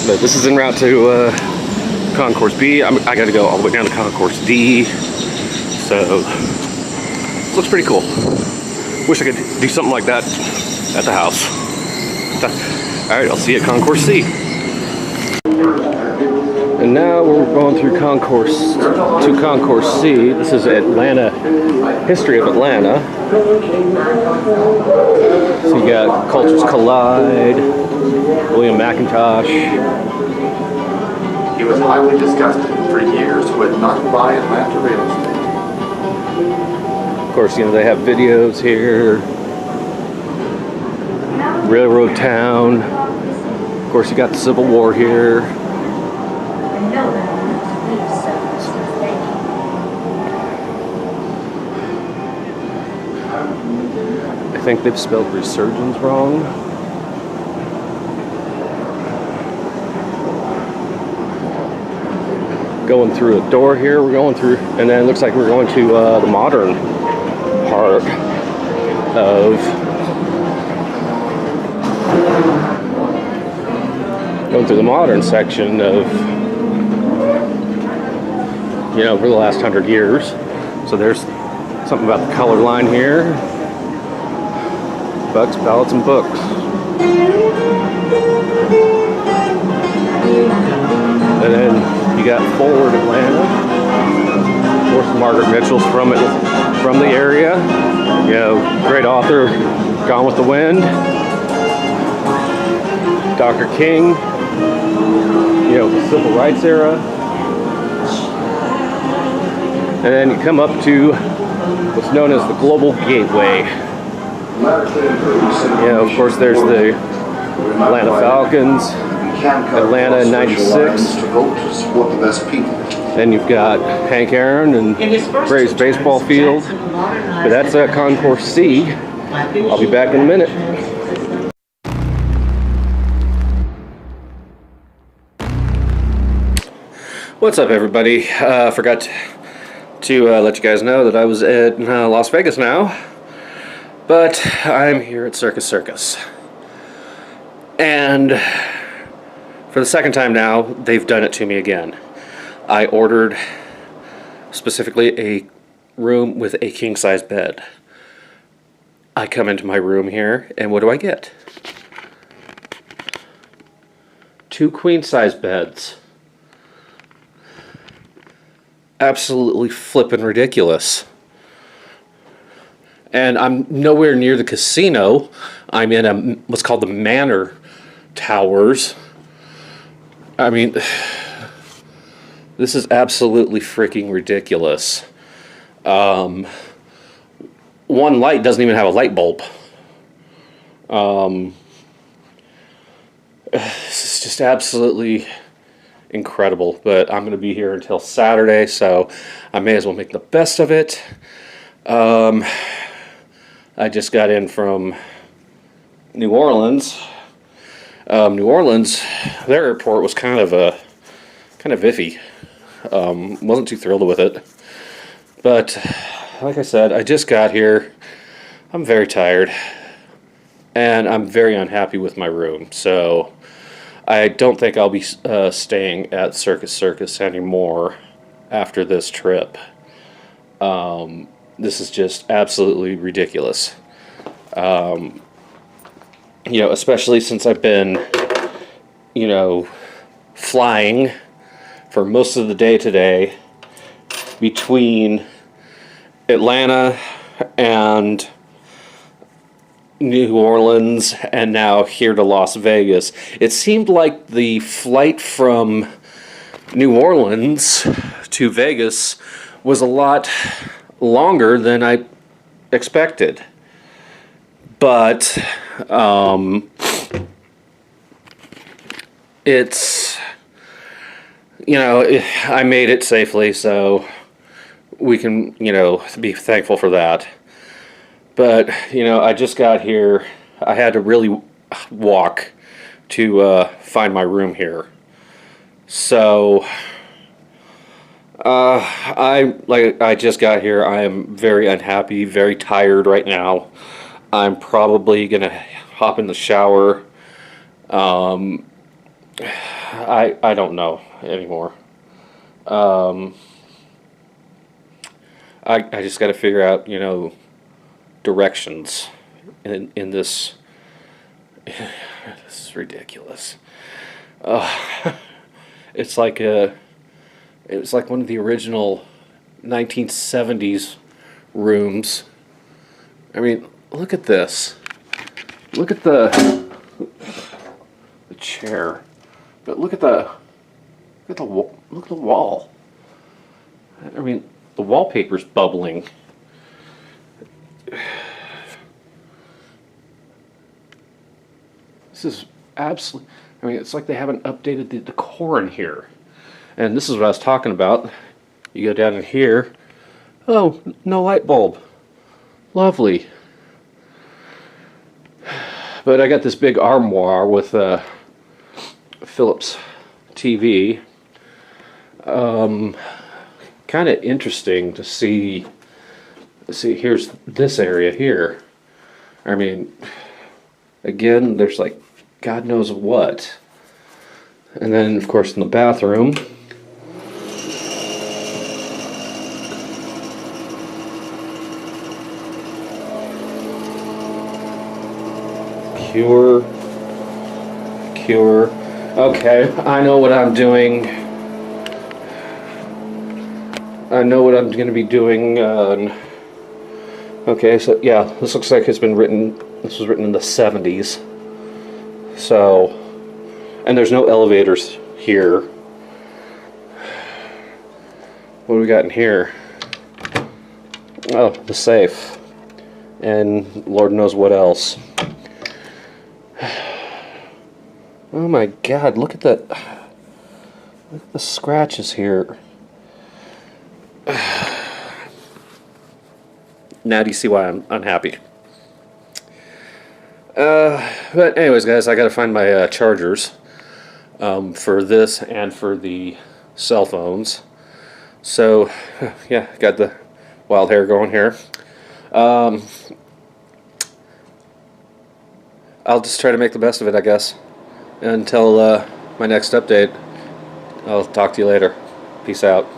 But this is en route to Concourse B. I gotta go all the way down to Concourse D. So, looks pretty cool. Wish I could do something like that at the house. Alright, I'll see you at Concourse C. And now we're going through Concourse to Concourse C. This is Atlanta, history of Atlanta. So you got Cultures Collide, William McIntosh. He was highly disgusted for years with not buy Atlanta real estate. Of course, you know, they have videos here. Railroad Town. Of course, you got the Civil War here. I think they've spelled resurgence wrong. Going through a door here, we're going through, and then it looks like we're going to the modern part of going through the modern section of, you know, for the last 100 years. So there's something about the color line here. Bucks, ballots, and books. And then you got Forward Atlanta. Of course, Margaret Mitchell's from the area. You know, great author, Gone with the Wind. Dr. King. You know, the Civil Rights era. And then you come up to what's known as the Global Gateway. You know, of course, there's the Atlanta Falcons, Atlanta in '96. Then you've got Hank Aaron and Braves baseball field. But that's Concourse C. I'll be back in a minute. What's up, everybody? Forgot to let you guys know that I was at Las Vegas now, but I'm here at Circus. And for the second time now, they've done it to me again. I ordered specifically a room with a king-size bed. I come into my room here, and what do I get? 2 queen-size beds. Absolutely flippin' ridiculous. And I'm nowhere near the casino. I'm in what's called the Manor Towers. I mean, this is absolutely freaking ridiculous. One light doesn't even have a light bulb. This is just absolutely incredible, but I'm going to be here until Saturday, so I may as well make the best of it. I just got in from New Orleans. New Orleans, their airport was kind of iffy. Wasn't too thrilled with it, but like I said, I just got here. I'm very tired, and I'm very unhappy with my room, so I don't think I'll be staying at Circus anymore after this trip. This is just absolutely ridiculous. Especially since I've been, flying for most of the day today between Atlanta and New Orleans and now here to Las Vegas. It seemed like the flight from New Orleans to Vegas was a lot longer than I expected. But it's, I made it safely, so we can, be thankful for that. But, I just got here. I had to really walk to find my room here. So, I just got here. I am very unhappy, very tired right now. I'm probably going to hop in the shower. I don't know anymore. I just got to figure out, directions in this. This is ridiculous. It's like one of the original 1970s rooms. I mean, look at this. Look at the chair, but look at the wall. I mean, the wallpaper's bubbling. This is absolutely. I mean, it's like they haven't updated the decor in here. And this is what I was talking about. You go down in here. Oh, no light bulb. Lovely. But I got this big armoire with a Philips TV. Kind of interesting to see. Here's this area here. I mean, again, there's like God knows what. And then, of course, in the bathroom, Cure. Okay, I know what I'm doing. I know what I'm going to be doing. Okay, so yeah, this looks like it's been written. This was written in the 70s. So, and there's no elevators here. What do we got in here? Oh, the safe. And Lord knows what else. Oh my God, look at that. Look at the scratches here. Now do you see why I'm unhappy? But anyways, guys, I gotta find my chargers for this and for the cell phones. So, yeah, got the wild hair going here. I'll just try to make the best of it, I guess. Until my next update. I'll talk to you later. Peace out.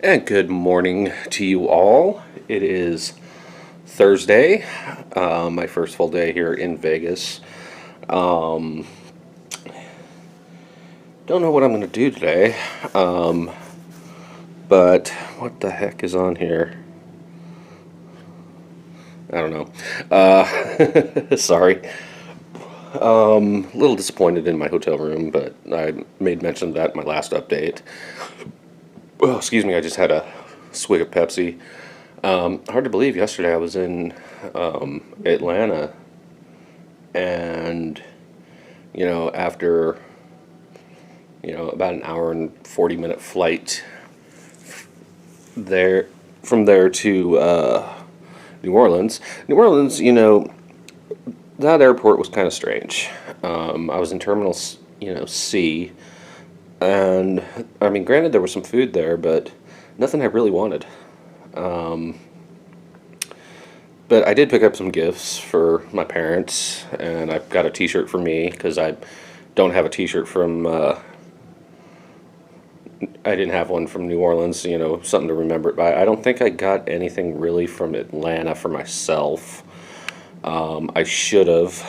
And good morning to you all. It is Thursday, my first full day here in Vegas. Don't know what I'm going to do today, but what the heck is on here? I don't know. Sorry. A little disappointed in my hotel room, but I made mention of that in my last update. Oh, excuse me, I just had a swig of Pepsi. Hard to believe, yesterday I was in Atlanta, and, after, about an hour and 40-minute flight from there to New Orleans. New Orleans, that airport was kind of strange. I was in Terminal, C, and, granted there was some food there, but nothing I really wanted. But I did pick up some gifts for my parents, and I've got a t-shirt for me, because I don't have a t-shirt from, I didn't have one from New Orleans, something to remember it by. I don't think I got anything really from Atlanta for myself. I should have.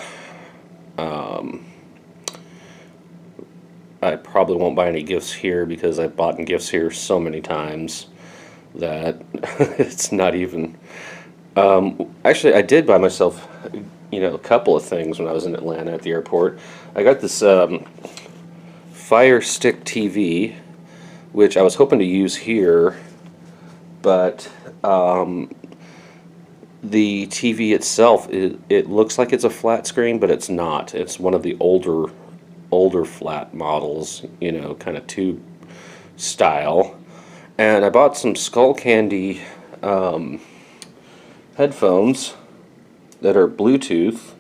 I probably won't buy any gifts here, because I've bought gifts here so many times that it's not even... actually, I did buy myself, a couple of things when I was in Atlanta at the airport. I got this Fire Stick TV, which I was hoping to use here, but the TV itself, it looks like it's a flat screen, but it's not. It's one of the older flat models, kind of tube style. And I bought some Skull Candy headphones that are Bluetooth.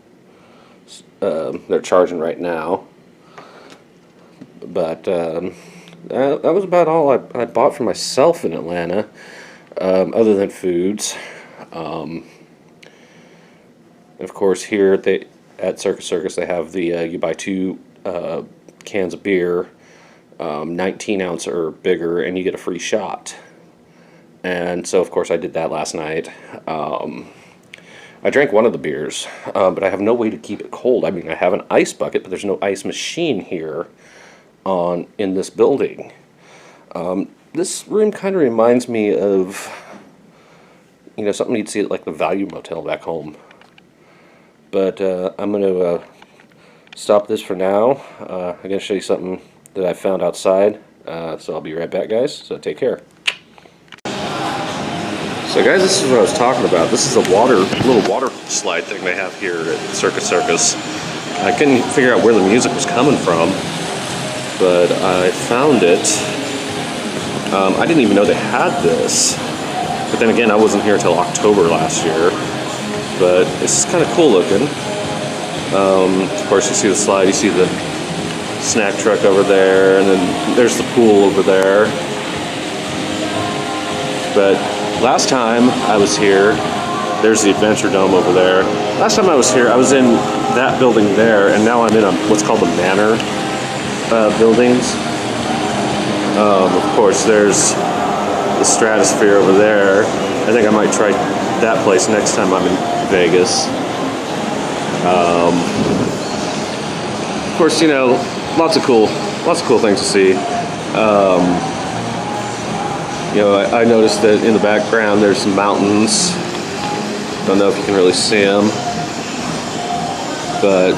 They're charging right now. But that was about all I bought for myself in Atlanta, other than foods. Of course, here at Circus they have the you buy 2 cans of beer, 19 ounce or bigger, and you get a free shot. And so, of course, I did that last night. I drank one of the beers, but I have no way to keep it cold. I have an ice bucket, but there's no ice machine here in this building. This room kind of reminds me of, something you'd see at like the Value Motel back home. But I'm going to stop this for now. I'm going to show you something that I found outside. So I'll be right back, guys. So take care. So guys, this is what I was talking about. This is a little water slide thing they have here at Circus. I couldn't figure out where the music was coming from, but I found it. I didn't even know they had this. But then again, I wasn't here until October last year. But it's kind of cool looking. Of course, you see the slide, you see the snack truck over there, and then there's the pool over there. But last time I was here, there's the Adventure Dome over there. Last time I was here, I was in that building there, and now I'm in what's called the Manor buildings. Of course, there's the Stratosphere over there. I think I might try that place next time I'm in Vegas. Of course, lots of cool things to see. I noticed that in the background there's some mountains. Don't know if you can really see them, but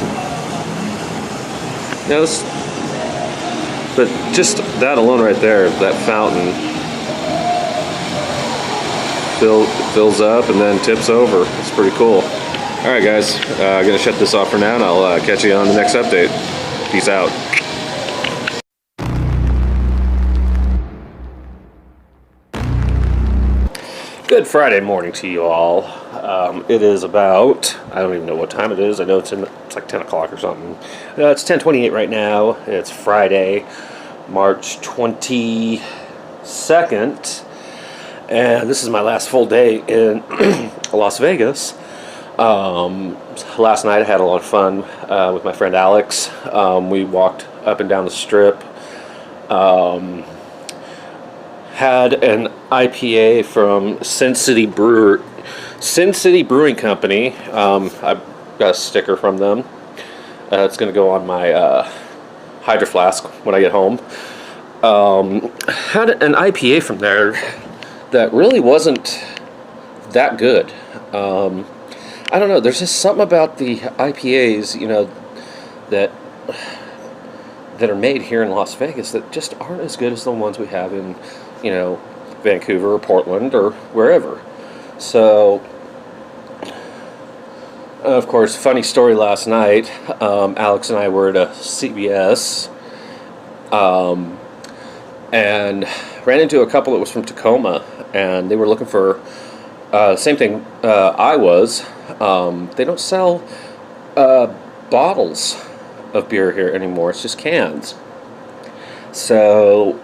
but just that alone right there, that fountain fills up and then tips over. It's pretty cool. All right, guys, I'm gonna shut this off for now, and I'll catch you on the next update. Peace out. Good Friday morning to you all. It is about, I don't even know what time it is. I know it's like 10 o'clock or something. It's 10:28 right now. It's Friday, March 22nd. And this is my last full day in Las Vegas. Last night I had a lot of fun with my friend Alex. We walked up and down the strip. Had an IPA from Sin City Brewing Company. I got a sticker from them. It's going to go on my Hydro Flask when I get home. Had an IPA from there that really wasn't that good. I don't know. There's just something about the IPAs, that are made here in Las Vegas that just aren't as good as the ones we have in, Vancouver or Portland or wherever. So, of course, funny story last night. Alex and I were at a CVS and ran into a couple that was from Tacoma, and they were looking for same thing I was. They don't sell bottles of beer here anymore. It's just cans. So,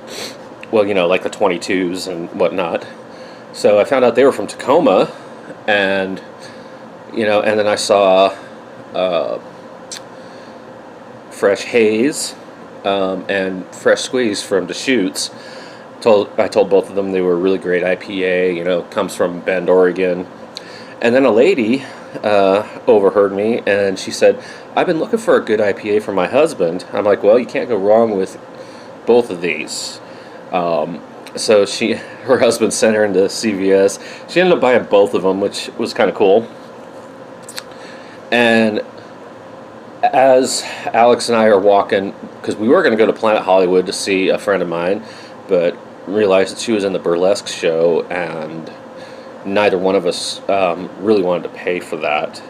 well, like the 22s and whatnot. So I found out they were from Tacoma, and and then I saw Fresh Haze and Fresh Squeeze from Deschutes. I told both of them they were really great IPA. Comes from Bend, Oregon. And then a lady overheard me, and she said, "I've been looking for a good IPA for my husband." I'm like, "Well, you can't go wrong with both of these." So her husband sent her into CVS. She ended up buying both of them, which was kind of cool. And as Alex and I are walking, because we were going to go to Planet Hollywood to see a friend of mine, but realized that she was in the burlesque show, and neither one of us really wanted to pay for that.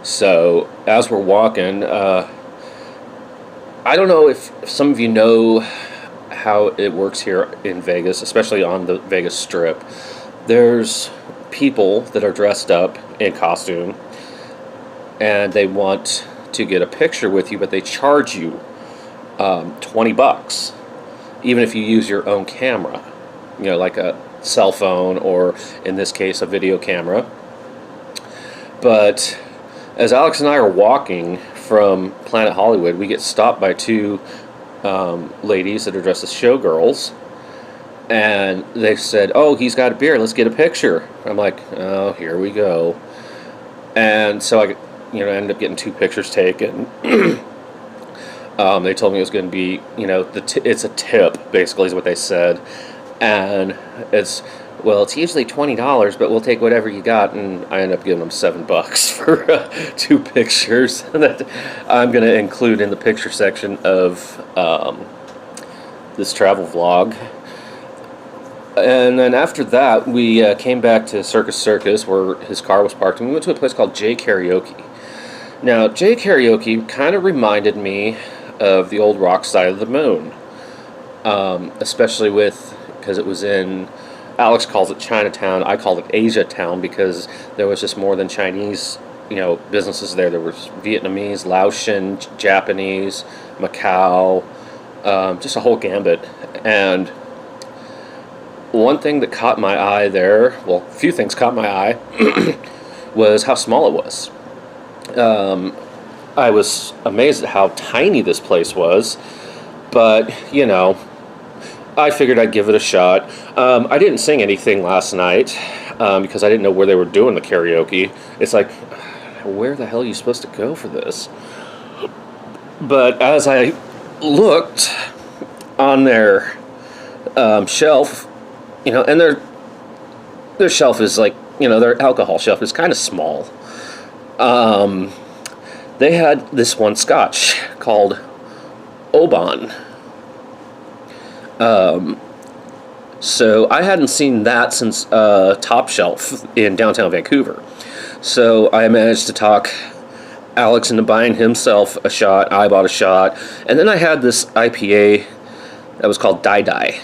So as we're walking, I don't know if some of you know how it works here in Vegas, especially on the Vegas Strip. There's people that are dressed up in costume, and they want to get a picture with you, but they charge you $20, even if you use your own camera, like a cell phone, or in this case a video camera. But as Alex and I are walking from Planet Hollywood, we get stopped by two ladies that are dressed as showgirls, and they said, "Oh, he's got a beer, let's get a picture." I'm like, "Oh, here we go." And so I ended up getting two pictures taken. They told me it was going to be, it's a tip, basically, is what they said. And it's usually $20, but we'll take whatever you got. And I ended up giving them $7 for two pictures that I'm going to include in the picture section of this travel vlog. And then after that, we came back to Circus where his car was parked, and we went to a place called J Karaoke. Now, J Karaoke kind of reminded me of the old Rock Side of the Moon, especially because it was in, Alex calls it Chinatown, I called it Asia Town, because there was just more than Chinese, businesses there. There was Vietnamese, Laotian, Japanese, Macau, just a whole gambit. And one thing that caught my eye there, well, a few things caught my eye, was how small it was. I was amazed at how tiny this place was, but, I figured I'd give it a shot. I didn't sing anything last night, because I didn't know where they were doing the karaoke. It's like, where the hell are you supposed to go for this? But as I looked on their shelf, and their shelf is like, their alcohol shelf is kind of small. They had this one scotch called Oban. So I hadn't seen that since Top Shelf in downtown Vancouver. So I managed to talk Alex into buying himself a shot. I bought a shot. And then I had this IPA that was called Die Die.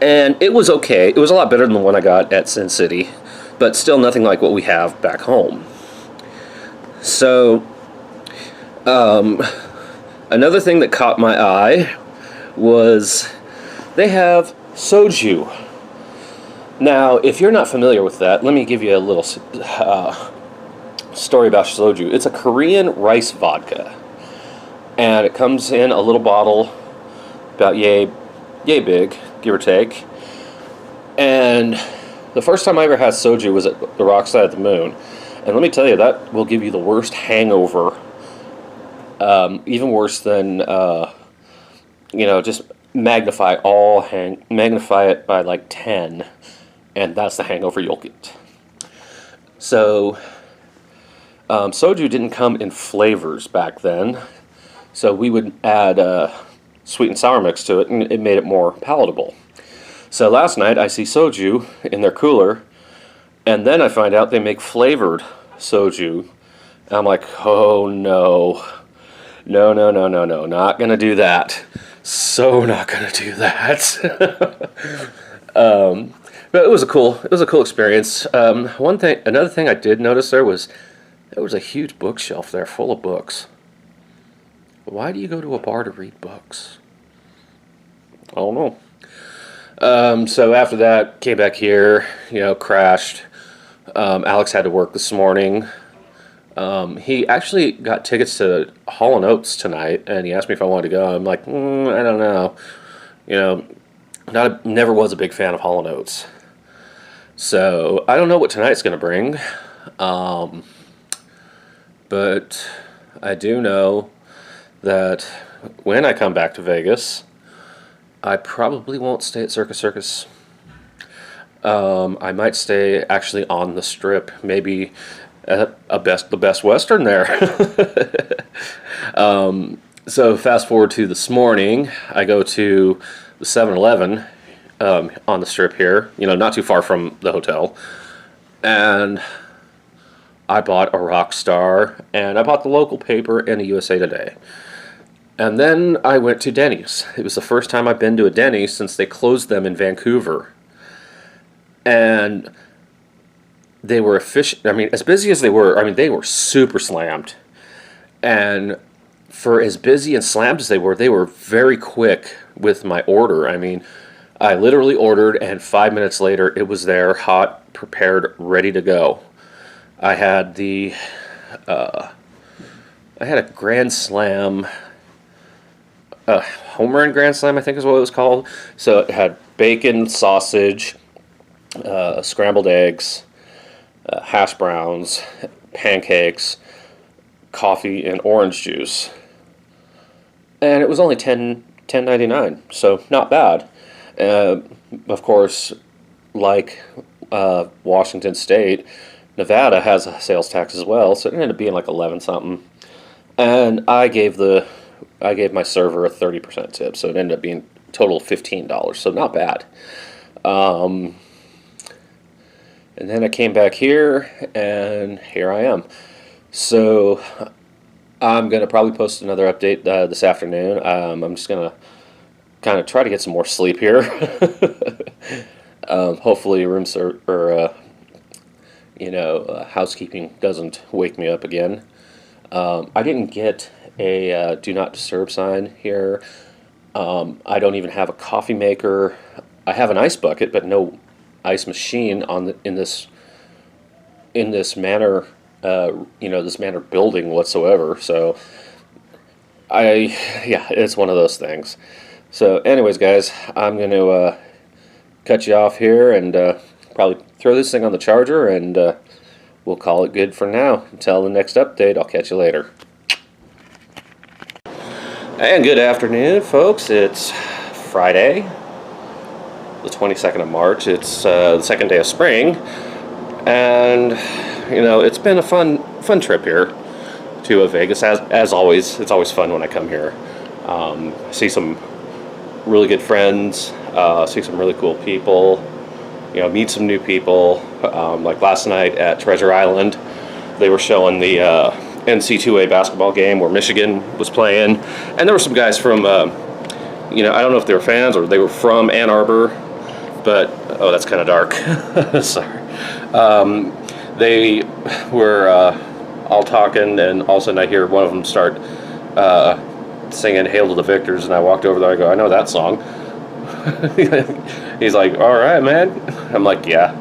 And it was okay. It was a lot better than the one I got at Sin City, but still nothing like what we have back home. So, another thing that caught my eye was they have soju. Now, if you're not familiar with that, let me give you a little story about soju. It's a Korean rice vodka, and it comes in a little bottle about yay big, give or take. And the first time I ever had soju was at the Rock Side of the Moon, and let me tell you, that will give you the worst hangover, even worse than just magnify it by like 10, and that's the hangover you'll get. So soju didn't come in flavors back then, so we would add sweet and sour mix to it, and it made it more palatable. So last night I see soju in their cooler, and then I find out they make flavored soju, and I'm like, oh no, not gonna do that. So not gonna do that. But it was a cool experience. Another thing I did notice there was a huge bookshelf there full of books. Why do you go to a bar to read books? I don't know. So after that, came back here, crashed. Alex had to work this morning. He actually got tickets to Hall & Oates tonight, and he asked me if I wanted to go. I'm like, I don't know. Never was a big fan of Hall & Oates. So I don't know what tonight's going to bring. But I do know that when I come back to Vegas, I probably won't stay at Circus Circus. I might stay actually on the Strip, maybe at the Best Western there. So fast forward to this morning, I go to the 7-Eleven on the Strip here, not too far from the hotel, and I bought a Rockstar, and I bought the local paper and a USA Today. And then I went to Denny's. It was the first time I've been to a Denny's since they closed them in Vancouver. And they were efficient. I mean, as busy as they were, they were super slammed. And for as busy and slammed as they were very quick with my order. I literally ordered, and 5 minutes later, it was there, hot, prepared, ready to go. I had a Grand Slam, home run Grand Slam, I think is what it was called. So it had bacon, sausage, scrambled eggs, hash browns, pancakes, coffee, and orange juice. And it was only $10.99, so not bad. Of course, like Washington State, Nevada has a sales tax as well, so it ended up being like 11 something. And I gave my server a 30% tip, so it ended up being a total of $15, so not bad. And then I came back here, and here I am. So I'm going to probably post another update this afternoon. I'm just going to kind of try to get some more sleep here. Hopefully room housekeeping doesn't wake me up again. I didn't get a do not disturb sign here. I don't even have a coffee maker. I have an ice bucket, but no ice machine in this manor building whatsoever. So it's one of those things. So anyways, guys, I'm going to cut you off here and probably throw this thing on the charger, and we'll call it good for now. Until the next update, I'll catch you later. And good afternoon, folks. It's Friday, the 22nd of March. It's the second day of spring, and it's been a fun trip here to Vegas. As always, it's always fun when I come here. See some really good friends, see some really cool people, meet some new people. Like last night at Treasure Island, they were showing the NC2A basketball game where Michigan was playing, and there were some guys from, I don't know if they were fans or they were from Ann Arbor, but oh, that's kind of dark. Sorry. They were all talking, and all of a sudden I hear one of them start singing "Hail to the Victors," and I walked over there. I go, "I know that song." He's like, "All right, man." I'm like, "Yeah."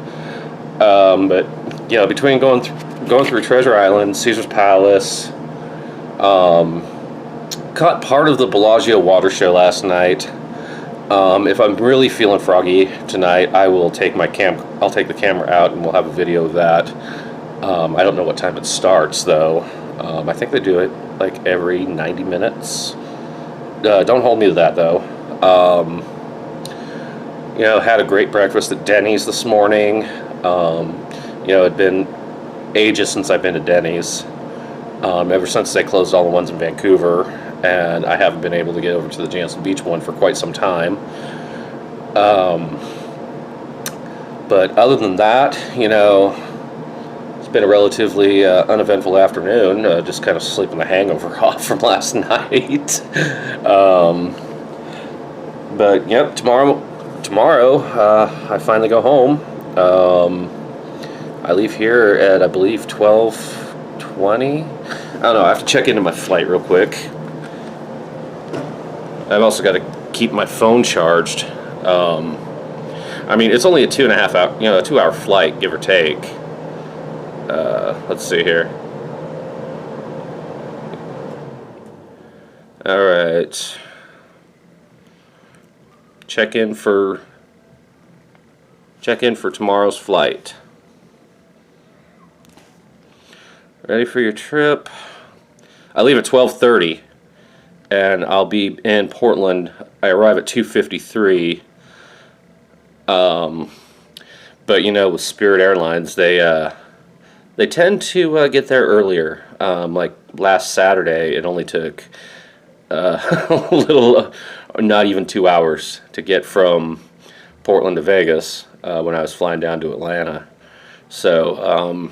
But you know, between going through Treasure Island, Caesar's Palace, caught part of the Bellagio water show last night. If I'm really feeling froggy tonight, I'll take the camera out and we'll have a video of that. I don't know what time it starts though. I think they do it like every 90 minutes. Don't hold me to that though. You know, had a great breakfast at Denny's this morning. You know, it'd been ages since I've been to Denny's. Ever since they closed all the ones in Vancouver, and I haven't been able to get over to the Jansen Beach one for quite some time. But other than that, you know, it's been a relatively uneventful afternoon. Just kind of sleeping the hangover off from last night. But yep, tomorrow I finally go home. I leave here at, I believe, 12:20. I don't know, I have to check into my flight real quick. I've also got to keep my phone charged. I mean, it's only a 2.5 hour, you know, a 2-hour flight, give or take. Let's see here. All right. Check in for tomorrow's flight. Ready for your trip? I leave at 12:30, and I'll be in Portland. I arrive at 2:53. But you know, with Spirit Airlines, they tend to get there earlier. Like last Saturday, it only took a little, not even 2 hours to get from Portland to Vegas when I was flying down to Atlanta. So,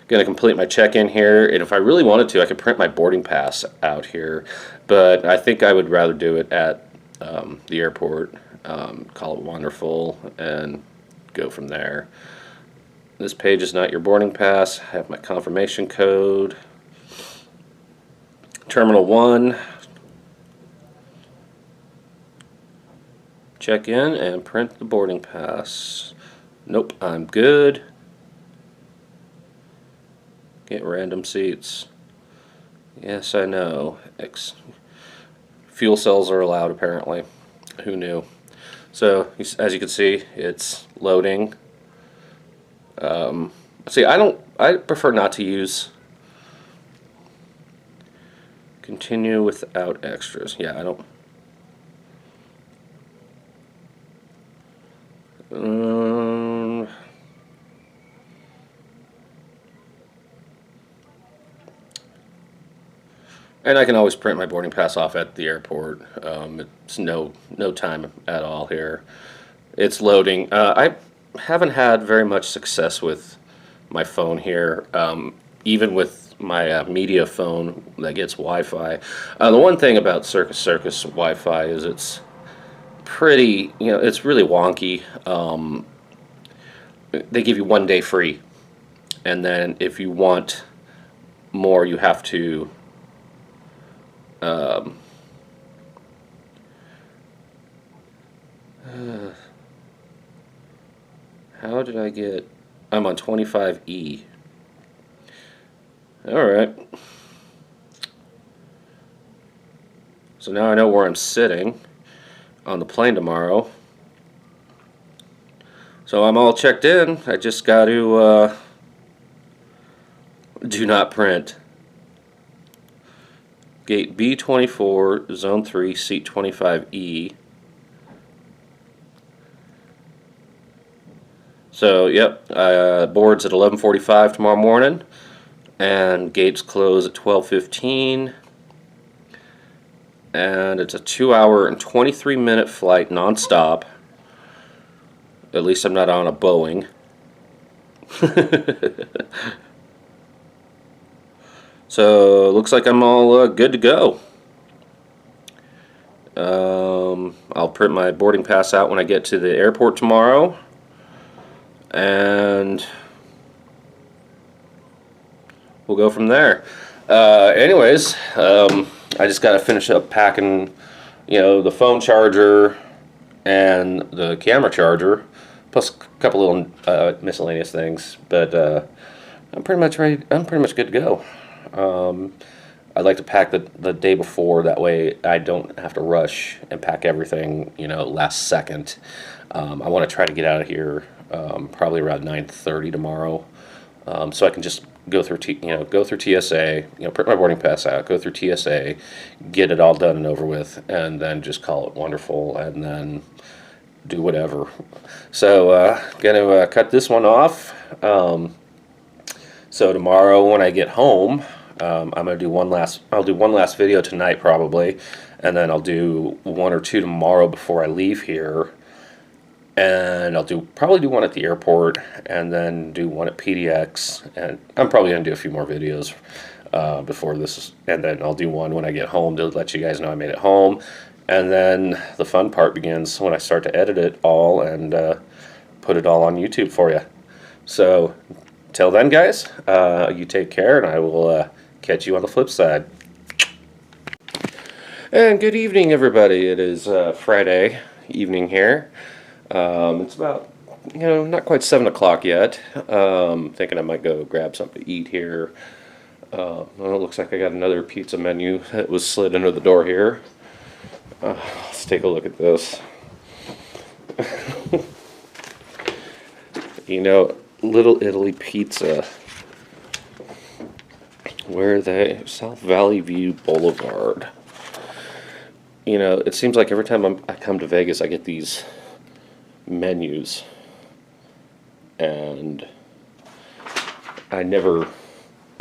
gonna complete my check-in here, and if I really wanted to, I could print my boarding pass out here, but I think I would rather do it at the airport, call it wonderful, and go from there. This page is not your boarding pass. I have my confirmation code. Terminal 1. Check in and print the boarding pass. Nope, I'm good. Get random seats. Yes, I know. Fuel cells are allowed, apparently. Who knew? So, as you can see, it's loading. See, I prefer not to use continue without extras. Yeah, I don't. And I can always print my boarding pass off at the airport. It's no time at all here. It's loading. I haven't had very much success with my phone here, even with my media phone that gets Wi-Fi. The one thing about Circus Wi-Fi is it's pretty, you know, it's really wonky. They give you 1 day free, and then if you want more, you have to how did I get? I'm on 25E. Alright. So now I know where I'm sitting on the plane tomorrow. So I'm all checked in. I just got to do not print. Gate B24, Zone 3, Seat 25E. So, yep, board's at 11:45 tomorrow morning, and gates close at 12:15. And it's a 2-hour and 23-minute flight non-stop. At least I'm not on a Boeing. So, looks like I'm all good to go. I'll print my boarding pass out when I get to the airport tomorrow, and we'll go from there. Anyways, I just got to finish up packing, the phone charger and the camera charger, plus a couple little miscellaneous things. But I'm pretty much ready. I'm pretty much good to go. I'd like to pack the day before. That way, I don't have to rush and pack everything, last second. I want to try to get out of here probably around 9:30 tomorrow, so I can just go through TSA, print my boarding pass out, go through TSA, get it all done and over with, and then just call it wonderful, and then do whatever. So gonna cut this one off. So tomorrow when I get home, I'm gonna do I'll do one last video tonight probably, and then I'll do one or two tomorrow before I leave here. And I'll probably do one at the airport, and then do one at PDX, and I'm probably going to do a few more videos before this, and then I'll do one when I get home to let you guys know I made it home, and then the fun part begins when I start to edit it all and put it all on YouTube for you. So, till then guys, you take care, and I will catch you on the flip side. And good evening everybody, it is Friday evening here. It's about, not quite 7 o'clock yet. Thinking I might go grab something to eat here. Well, it looks like I got another pizza menu that was slid under the door here. Let's take a look at this. Little Italy Pizza. Where are they? South Valley View Boulevard. It seems like every time I come to Vegas, I get these menus, and I never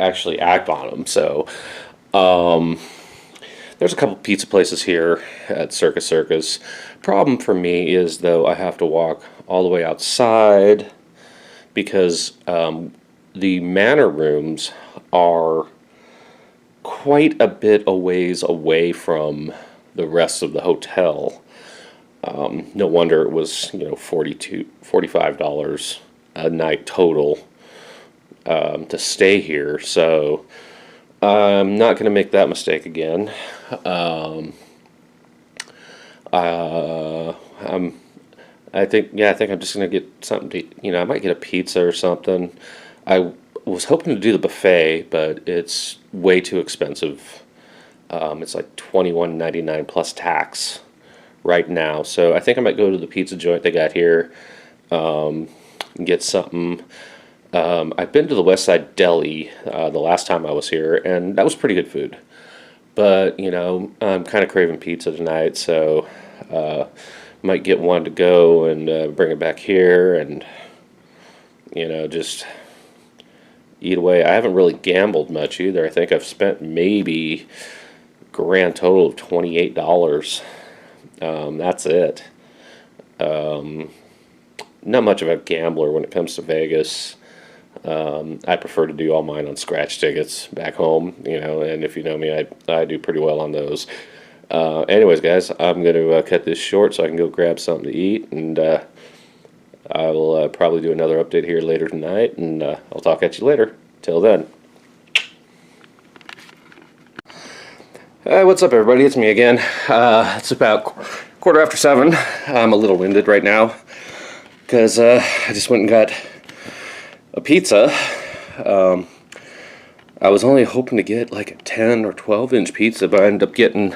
actually act on them. So there's a couple pizza places here at Circus. Problem for me is, though, I have to walk all the way outside because the manor rooms are quite a bit a ways away from the rest of the hotel. No wonder it was, $45 a night total to stay here. So I'm not going to make that mistake again. I think I'm just going to get something to, I might get a pizza or something. I was hoping to do the buffet, but it's way too expensive. It's like $21.99 plus tax right now, so I think I might go to the pizza joint they got here and get something. I've been to the West Side Deli the last time I was here, and that was pretty good food. But I'm kind of craving pizza tonight, so might get one to go and bring it back here, and just eat away. I haven't really gambled much either. I think I've spent maybe a grand total of $28. That's it. Not much of a gambler when it comes to Vegas. I prefer to do all mine on scratch tickets back home, and if you know me, I do pretty well on those. Anyways, guys, I'm going to cut this short so I can go grab something to eat, and I will probably do another update here later tonight, and I'll talk at you later. Till then. What's up, everybody? It's me again. It's about 7:15. I'm a little winded right now because I just went and got a pizza. I was only hoping to get like a 10 or 12-inch pizza, but I ended up getting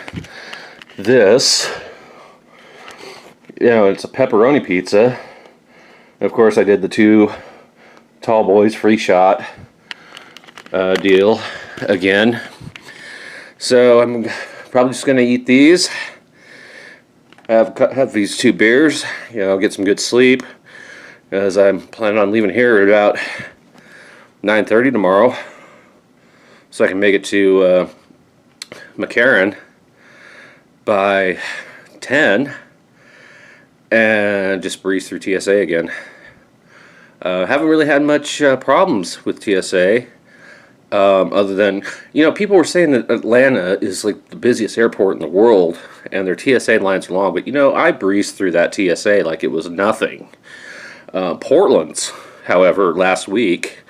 this. It's a pepperoni pizza. Of course, I did the 2 tall boys free shot deal again. So I'm probably just going to eat these. Have these 2 beers. Get some good sleep, as I'm planning on leaving here at about 9:30 tomorrow, so I can make it to McCarran by 10 and just breeze through TSA again. Haven't really had much problems with TSA. Other than, people were saying that Atlanta is like the busiest airport in the world, and their TSA lines are long. But I breezed through that TSA like it was nothing. Portland's, however, last week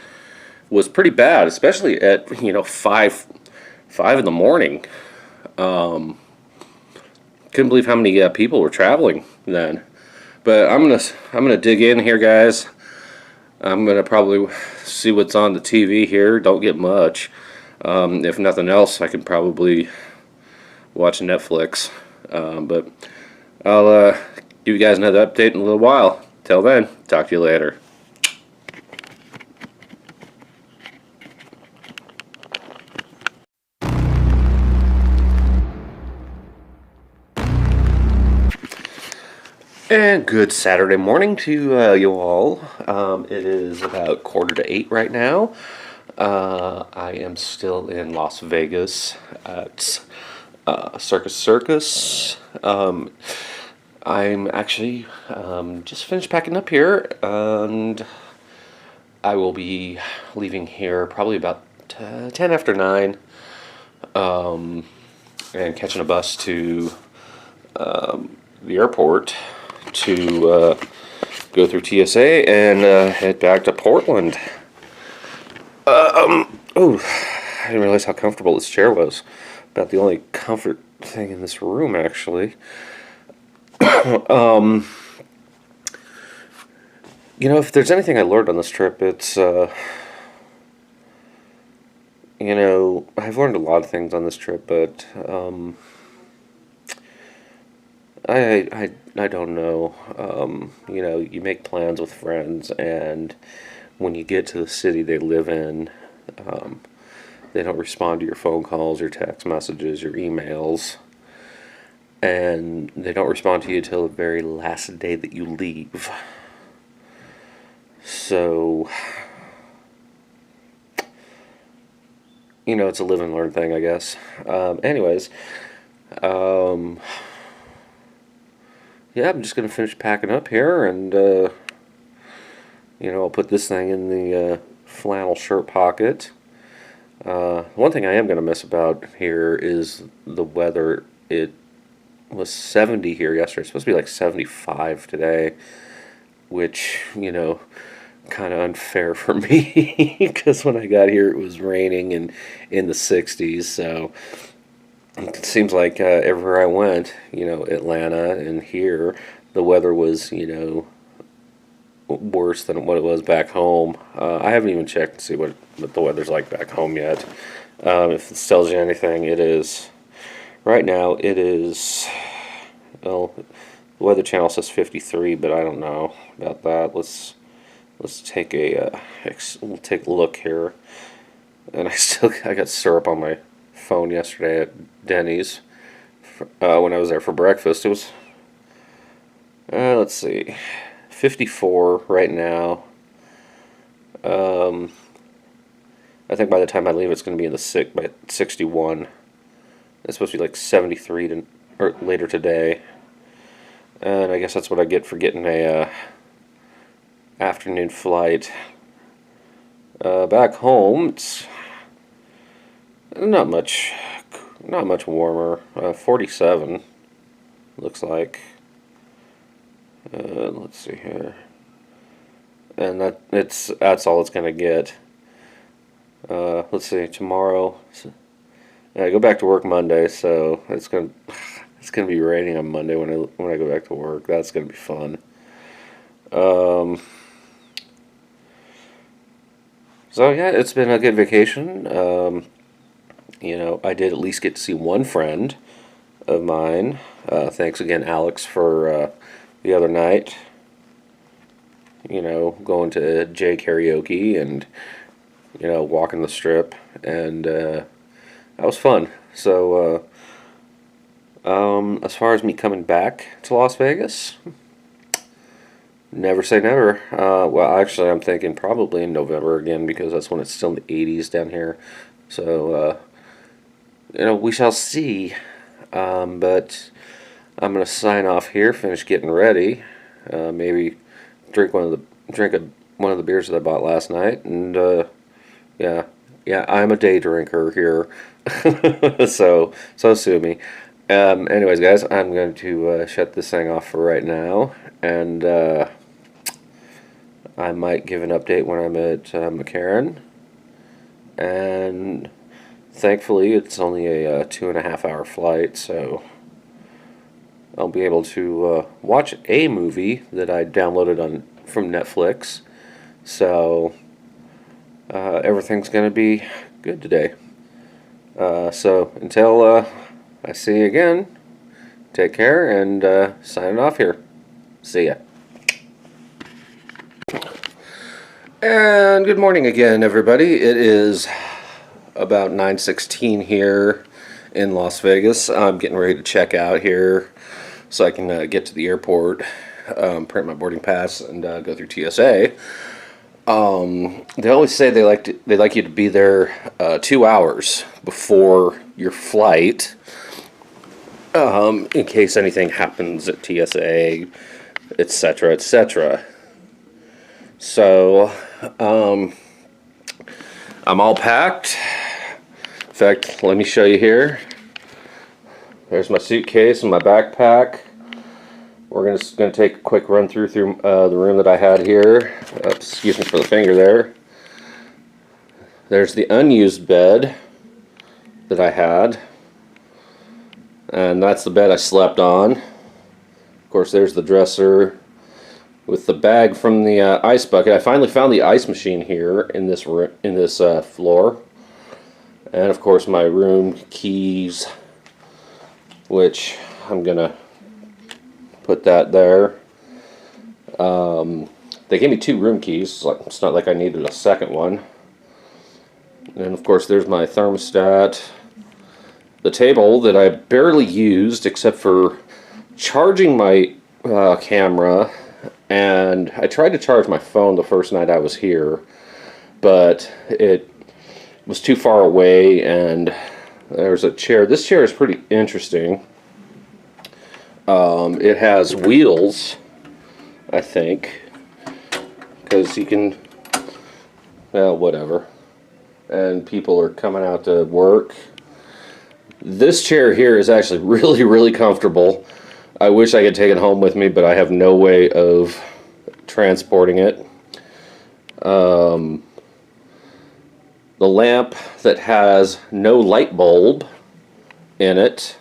was pretty bad, especially at 5 in the morning. Couldn't believe how many people were traveling then. But I'm gonna dig in here, guys. I'm gonna probably see what's on the TV here. Don't get much. If nothing else, I can probably watch Netflix. But I'll give you guys another update in a little while. Till then, talk to you later. And good Saturday morning to you all. It is about 7:45 right now. I am still in Las Vegas at Circus. I'm actually just finished packing up here, and I will be leaving here probably about 10 after 9, and catching a bus to the airport to go through TSA and head back to Portland. Oh, I didn't realize how comfortable this chair was. About the only comfort thing in this room, actually. If there's anything I learned on this trip, it's, I've learned a lot of things on this trip, but, I don't know. You make plans with friends, and when you get to the city they live in, they don't respond to your phone calls, your text messages, your emails, and they don't respond to you until the very last day that you leave. So, it's a live and learn thing, I guess. Anyways, yeah, I'm just going to finish packing up here, and, I'll put this thing in the flannel shirt pocket. One thing I am going to miss about here is the weather. It was 70 here yesterday. It's supposed to be like 75 today, which, kind of unfair for me, because when I got here it was raining and in the 60s, so it seems like everywhere I went, Atlanta and here, the weather was, worse than what it was back home. I haven't even checked to see what the weather's like back home yet. If this tells you anything, it is, right now, it is, well, the Weather Channel says 53, but I don't know about that. Let's take we'll take a look here. And I got syrup on my phone yesterday at Denny's when I was there for breakfast. It was, let's see, 54 right now. I think by the time I leave it's going to be in the by 61. It's supposed to be like 73 or later today. And I guess that's what I get for getting a afternoon flight. Back home, it's not much warmer. 47 looks like. Let's see here, and that's all it's gonna get. Let's see, tomorrow. I go back to work Monday, so it's gonna be raining on Monday when I go back to work. That's gonna be fun. So yeah, it's been a good vacation. I did at least get to see one friend of mine. Thanks again, Alex, for the other night. Going to J karaoke and walking the strip, and that was fun. So as far as me coming back to Las Vegas, never say never. Well, actually, I'm thinking probably in November again, because that's when it's still in the 80s down here. So, we shall see. But I'm gonna sign off here, finish getting ready, maybe drink one of the beers that I bought last night, and yeah, Yeah, I'm a day drinker here. so sue me. Anyways, guys, I'm going to shut this thing off for right now, and I might give an update when I'm at McCarran. And thankfully, it's only a 2.5-hour flight, so I'll be able to watch a movie that I downloaded from Netflix. So everything's going to be good today. So until I see you again, take care, and signing off here. See ya. And good morning again, everybody. It is about 9:16 here in Las Vegas. I'm getting ready to check out here so I can get to the airport, print my boarding pass, and go through TSA. They always say they like you to be there 2 hours before your flight, in case anything happens at TSA, etc., etc. So, I'm all packed. In fact, let me show you here. There's my suitcase and my backpack. We're gonna take a quick run through the room that I had here. Excuse me for the finger there. There's the unused bed that I had, and that's the bed I slept on. Of course, there's the dresser with the bag from the ice bucket. I finally found the ice machine here in this floor, and of course my room keys, which I'm gonna put that there. They gave me 2 room keys, so it's not like I needed a second one. And of course there's my thermostat, the table that I barely used except for charging my camera, and I tried to charge my phone the first night I was here, but it was too far away. And there's a chair. This chair is pretty interesting. It has wheels, I think, because you can, well, whatever. And people are coming out to work. This chair here is actually really, really comfortable. I wish I could take it home with me, but I have no way of transporting it. The lamp that has no light bulb in it,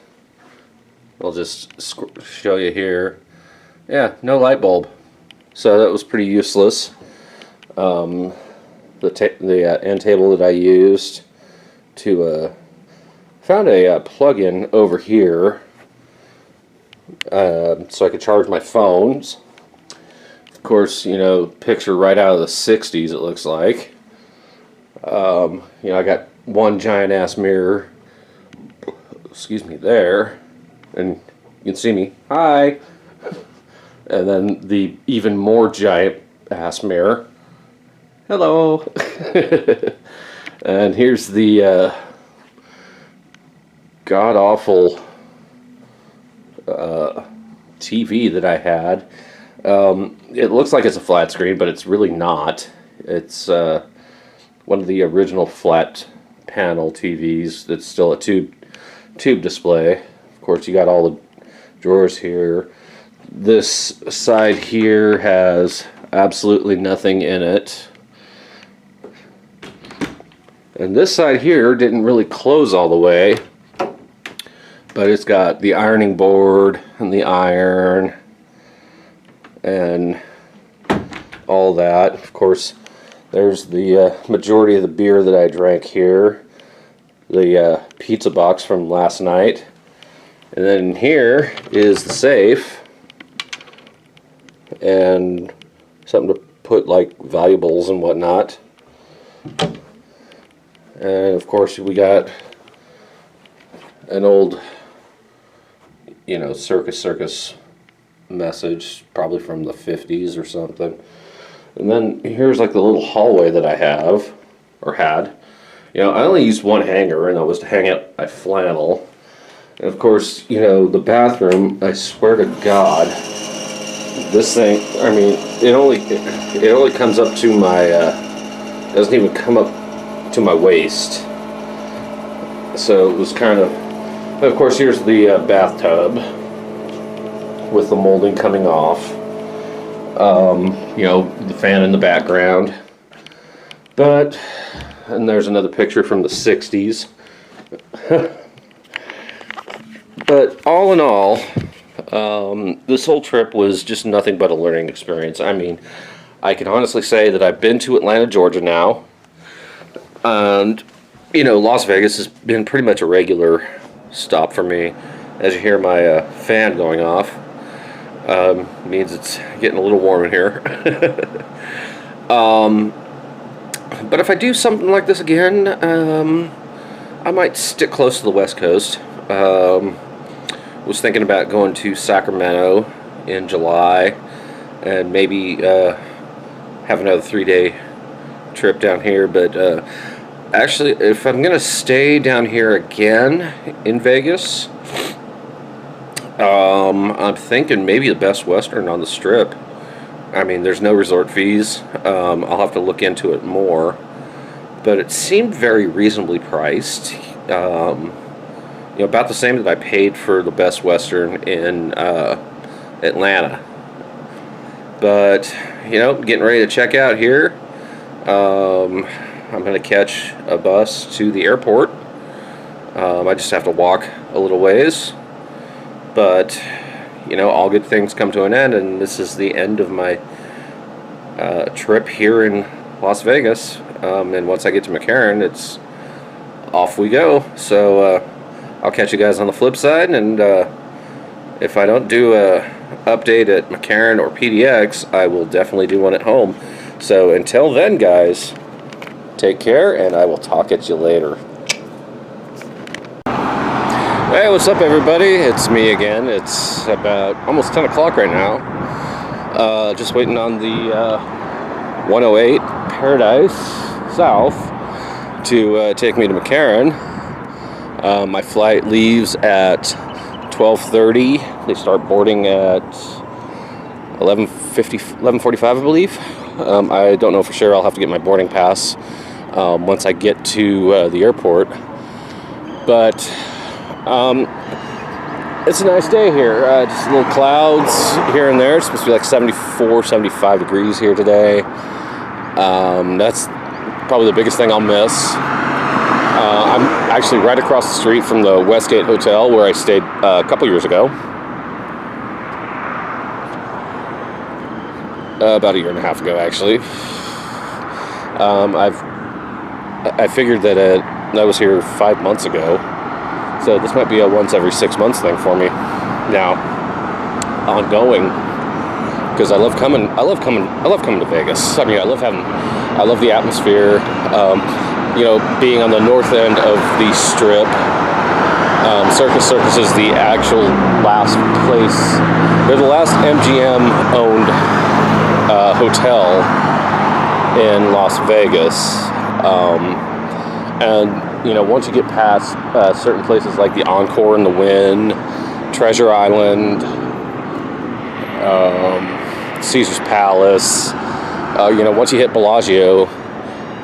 I'll just show you here. Yeah, no light bulb. So that was pretty useless. The end table that I used to found a plug-in over here so I could charge my phones. Of course, you know, picture right out of the 60s it looks like. You know, I got one giant ass mirror, excuse me, there, and you can see me, hi. And then the even more giant ass mirror, hello. And here's the god-awful TV that I had. It looks like it's a flat screen, but it's really not. It's one of the original flat panel TVs that's still a tube display. Of course, you got all the drawers here. This side here has absolutely nothing in it. And this side here didn't really close all the way, but it's got the ironing board and the iron and all that. Of course, there's the majority of the beer that I drank here, the pizza box from last night, and then here is the safe and something to put like valuables and whatnot. And of course we got an old, you know, circus message, probably from the 50s or something. And then here's like the little hallway that I have, or had. You know, I only used one hanger, and that was to hang out my flannel. And of course, you know, the bathroom, I swear to God, this thing, I mean, it only comes up to my, doesn't even come up to my waist. So it was kind of, of course, here's the bathtub with the molding coming off. You know, the fan in the background. But, and there's another picture from the 60s. But all in all, this whole trip was just nothing but a learning experience. I mean, I can honestly say that I've been to Atlanta, Georgia now. And, you know, Las Vegas has been pretty much a regular stop for me. As you hear my fan going off, means it's getting a little warm in here. But if I do something like this again, I might stick close to the West Coast. Was thinking about going to Sacramento in July and maybe have another 3-day trip down here. But actually, if I'm going to stay down here again in Vegas, I'm thinking maybe the Best Western on the Strip. I mean, there's no resort fees. I'll have to look into it more. But it seemed very reasonably priced. You know, about the same that I paid for the Best Western in Atlanta. But, you know, getting ready to check out here. I'm going to catch a bus to the airport. I just have to walk a little ways. But, you know, all good things come to an end, and this is the end of my trip here in Las Vegas. And once I get to McCarran, it's off we go. So, I'll catch you guys on the flip side, and if I don't do a update at McCarran or PDX, I will definitely do one at home. So until then, guys, take care, and I will talk at you later. Hey, what's up, everybody? It's me again. It's about almost 10 o'clock right now. Just waiting on the 108 Paradise South to take me to McCarran. My flight leaves at 12:30. They start boarding at 11:45, I believe. I don't know for sure. I'll have to get my boarding pass once I get to the airport. But it's a nice day here. Just little clouds here and there. It's supposed to be like 74, 75 degrees here today. That's probably the biggest thing I'll miss. I'm actually right across the street from the Westgate Hotel where I stayed a couple years ago. About a year and a half ago, actually. I figured that I was here 5 months ago, so this might be a once every 6 months thing for me now, ongoing. Because I love coming to Vegas. I mean, I love the atmosphere. You know, being on the north end of the Strip. Circus is the actual last place. They're the last MGM-owned hotel in Las Vegas. And, you know, once you get past certain places like the Encore and the Wynn, Treasure Island, Caesar's Palace, you know, once you hit Bellagio,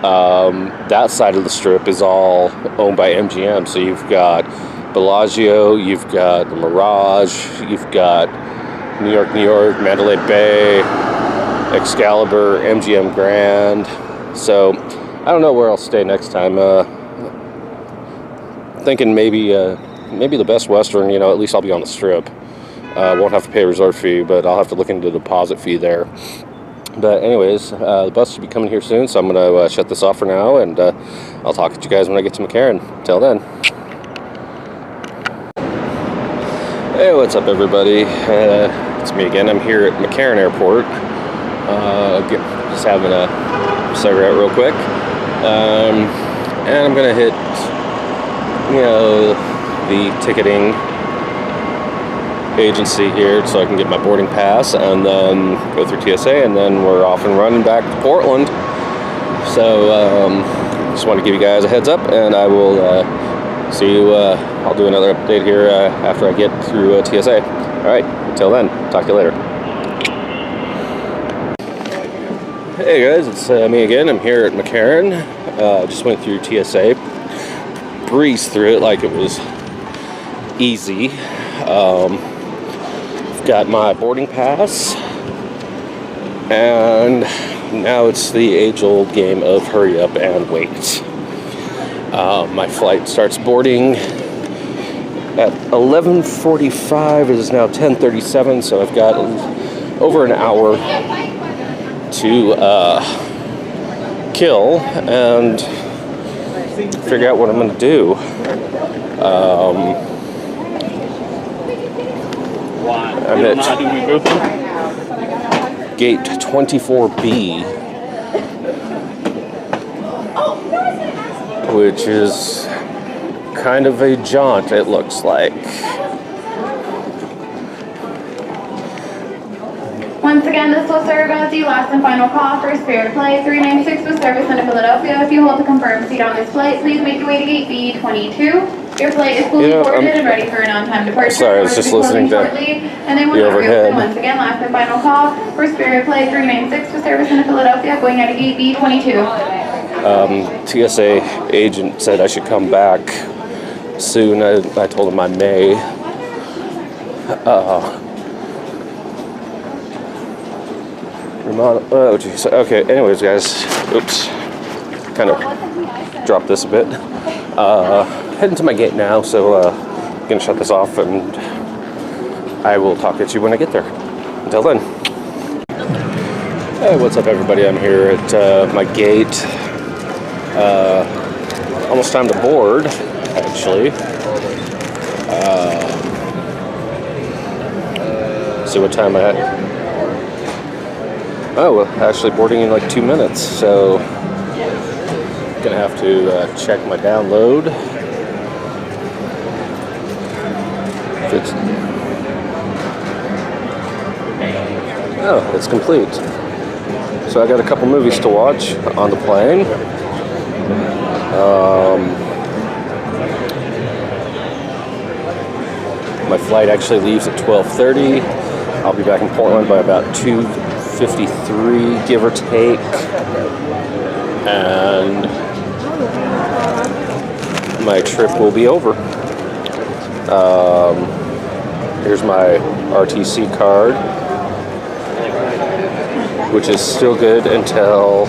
that side of the Strip is all owned by MGM. So you've got Bellagio, you've got the Mirage, you've got New York, Mandalay Bay, Excalibur, MGM Grand. So I don't know where I'll stay next time. Thinking maybe the Best Western. You know, at least I'll be on the Strip. Won't have to pay a resort fee, but I'll have to look into the deposit fee there. But anyways, the bus should be coming here soon, so I'm going to shut this off for now, and I'll talk to you guys when I get to McCarran. Till then. Hey, what's up, everybody? It's me again. I'm here at McCarran Airport. Just having a cigarette real quick. And I'm going to hit, you know, the ticketing agency here so I can get my boarding pass and then go through TSA, and then we're off and running back to Portland. So just want to give you guys a heads up, and I will see you. I'll do another update here after I get through TSA. All right, until then, talk to you later. Hey guys, it's me again. I'm here at McCarran. Just went through TSA. Breezed through it like it was easy. Got my boarding pass. And now it's the age-old game of hurry up and wait. My flight starts boarding at 11:45. It is now 10:37, so I've got over an hour to kill and figure out what I'm going to do. I'm at gate 24B, which is kind of a jaunt, it looks like. Once again, this will serve as the last and final call for Spirit Flight 396 with service into Philadelphia. If you hold a confirmed seat on this flight, please make your way to gate B22. Your flight is fully boarded and ready for an on-time departure. Sorry, I was just listening to and they will not reopen. Once again, last and final call for Spirit Flight 396 with service into Philadelphia, going out of gate B22. TSA agent said I should come back soon. I told him I may. Oh, geez. Okay, anyways, guys. Oops. Kind of dropped this a bit. Heading to my gate now, so gonna shut this off, and I will talk at you when I get there. Until then. Hey, what's up, everybody? I'm here at my gate. Almost time to board, actually. See what time I had. Oh, well, actually boarding in like 2 minutes, so gonna have to check my download. It's complete. So I got a couple movies to watch on the plane. My flight actually leaves at 12:30. I'll be back in Portland by about 2:53, give or take. And my trip will be over. Here's my RTC card, which is still good until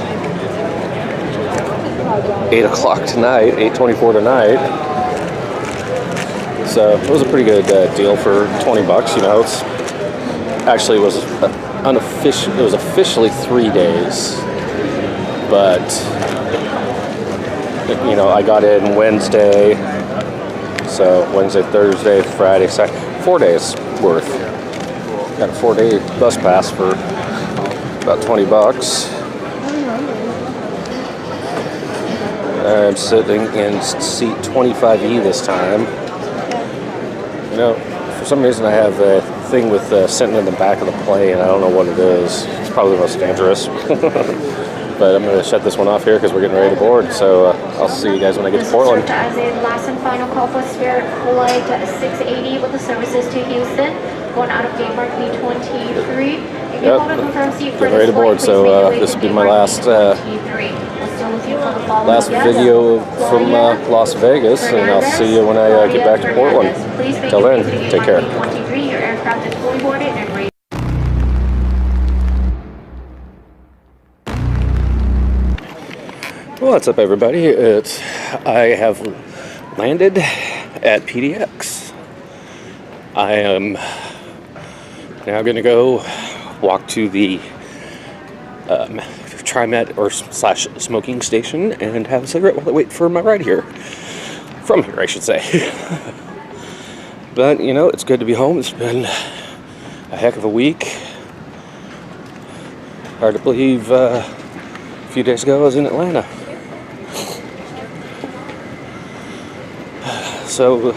8 o'clock tonight, 8:24 tonight. So it was a pretty good deal for $20. You know, it's actually was unofficial. It was officially 3 days, but you know, I got in Wednesday, so Wednesday, Thursday, Friday, Saturday, 4 days worth. Got a 4-day bus pass for about $20. I'm sitting in seat 25E this time. You know, for some reason I have a thing with sitting in the back of the plane. I don't know what it is. It's probably the most dangerous. But I'm going to shut this one off here because we're getting ready to board. So I'll see you guys when I get to Portland. As a last and final call for Spirit Flight 680 with the services to Houston, going out of gate mark B23. If you hold a confirmed seat for getting ready to board. So this will be my last video from Las Vegas, and I'll see you when I get back to Portland. Till then, take care. Your aircraft is fully boarded and ready. What's up, everybody? I have landed at PDX. I am now going to go walk to the TriMet or / smoking station and have a cigarette while I wait for my ride here. From here, I should say. But, you know, it's good to be home. It's been a heck of a week. Hard to believe a few days ago I was in Atlanta. So,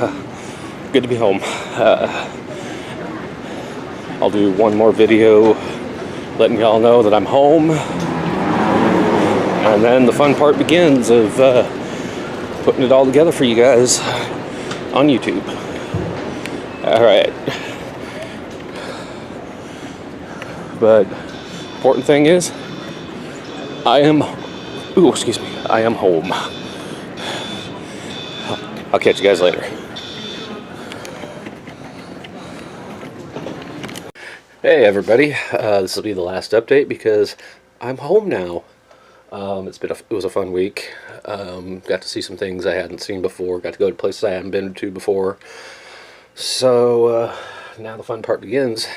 good to be home. I'll do one more video letting y'all know that I'm home. And then the fun part begins of putting it all together for you guys on YouTube. Alright. But important thing is, I am, ooh, excuse me, I am home. I'll catch you guys later. Hey everybody, this will be the last update because I'm home now. It was a fun week. Got to see some things I hadn't seen before. Got to go to places I hadn't been to before. So now the fun part begins.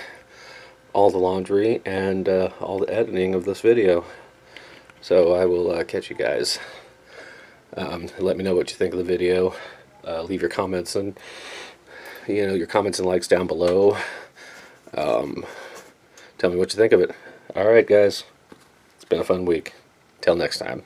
All the laundry and all the editing of this video. So I will catch you guys. Let me know what you think of the video. Leave your comments and your comments and likes down below. Tell me what you think of it. Alright guys, it's been a fun week. Till next time.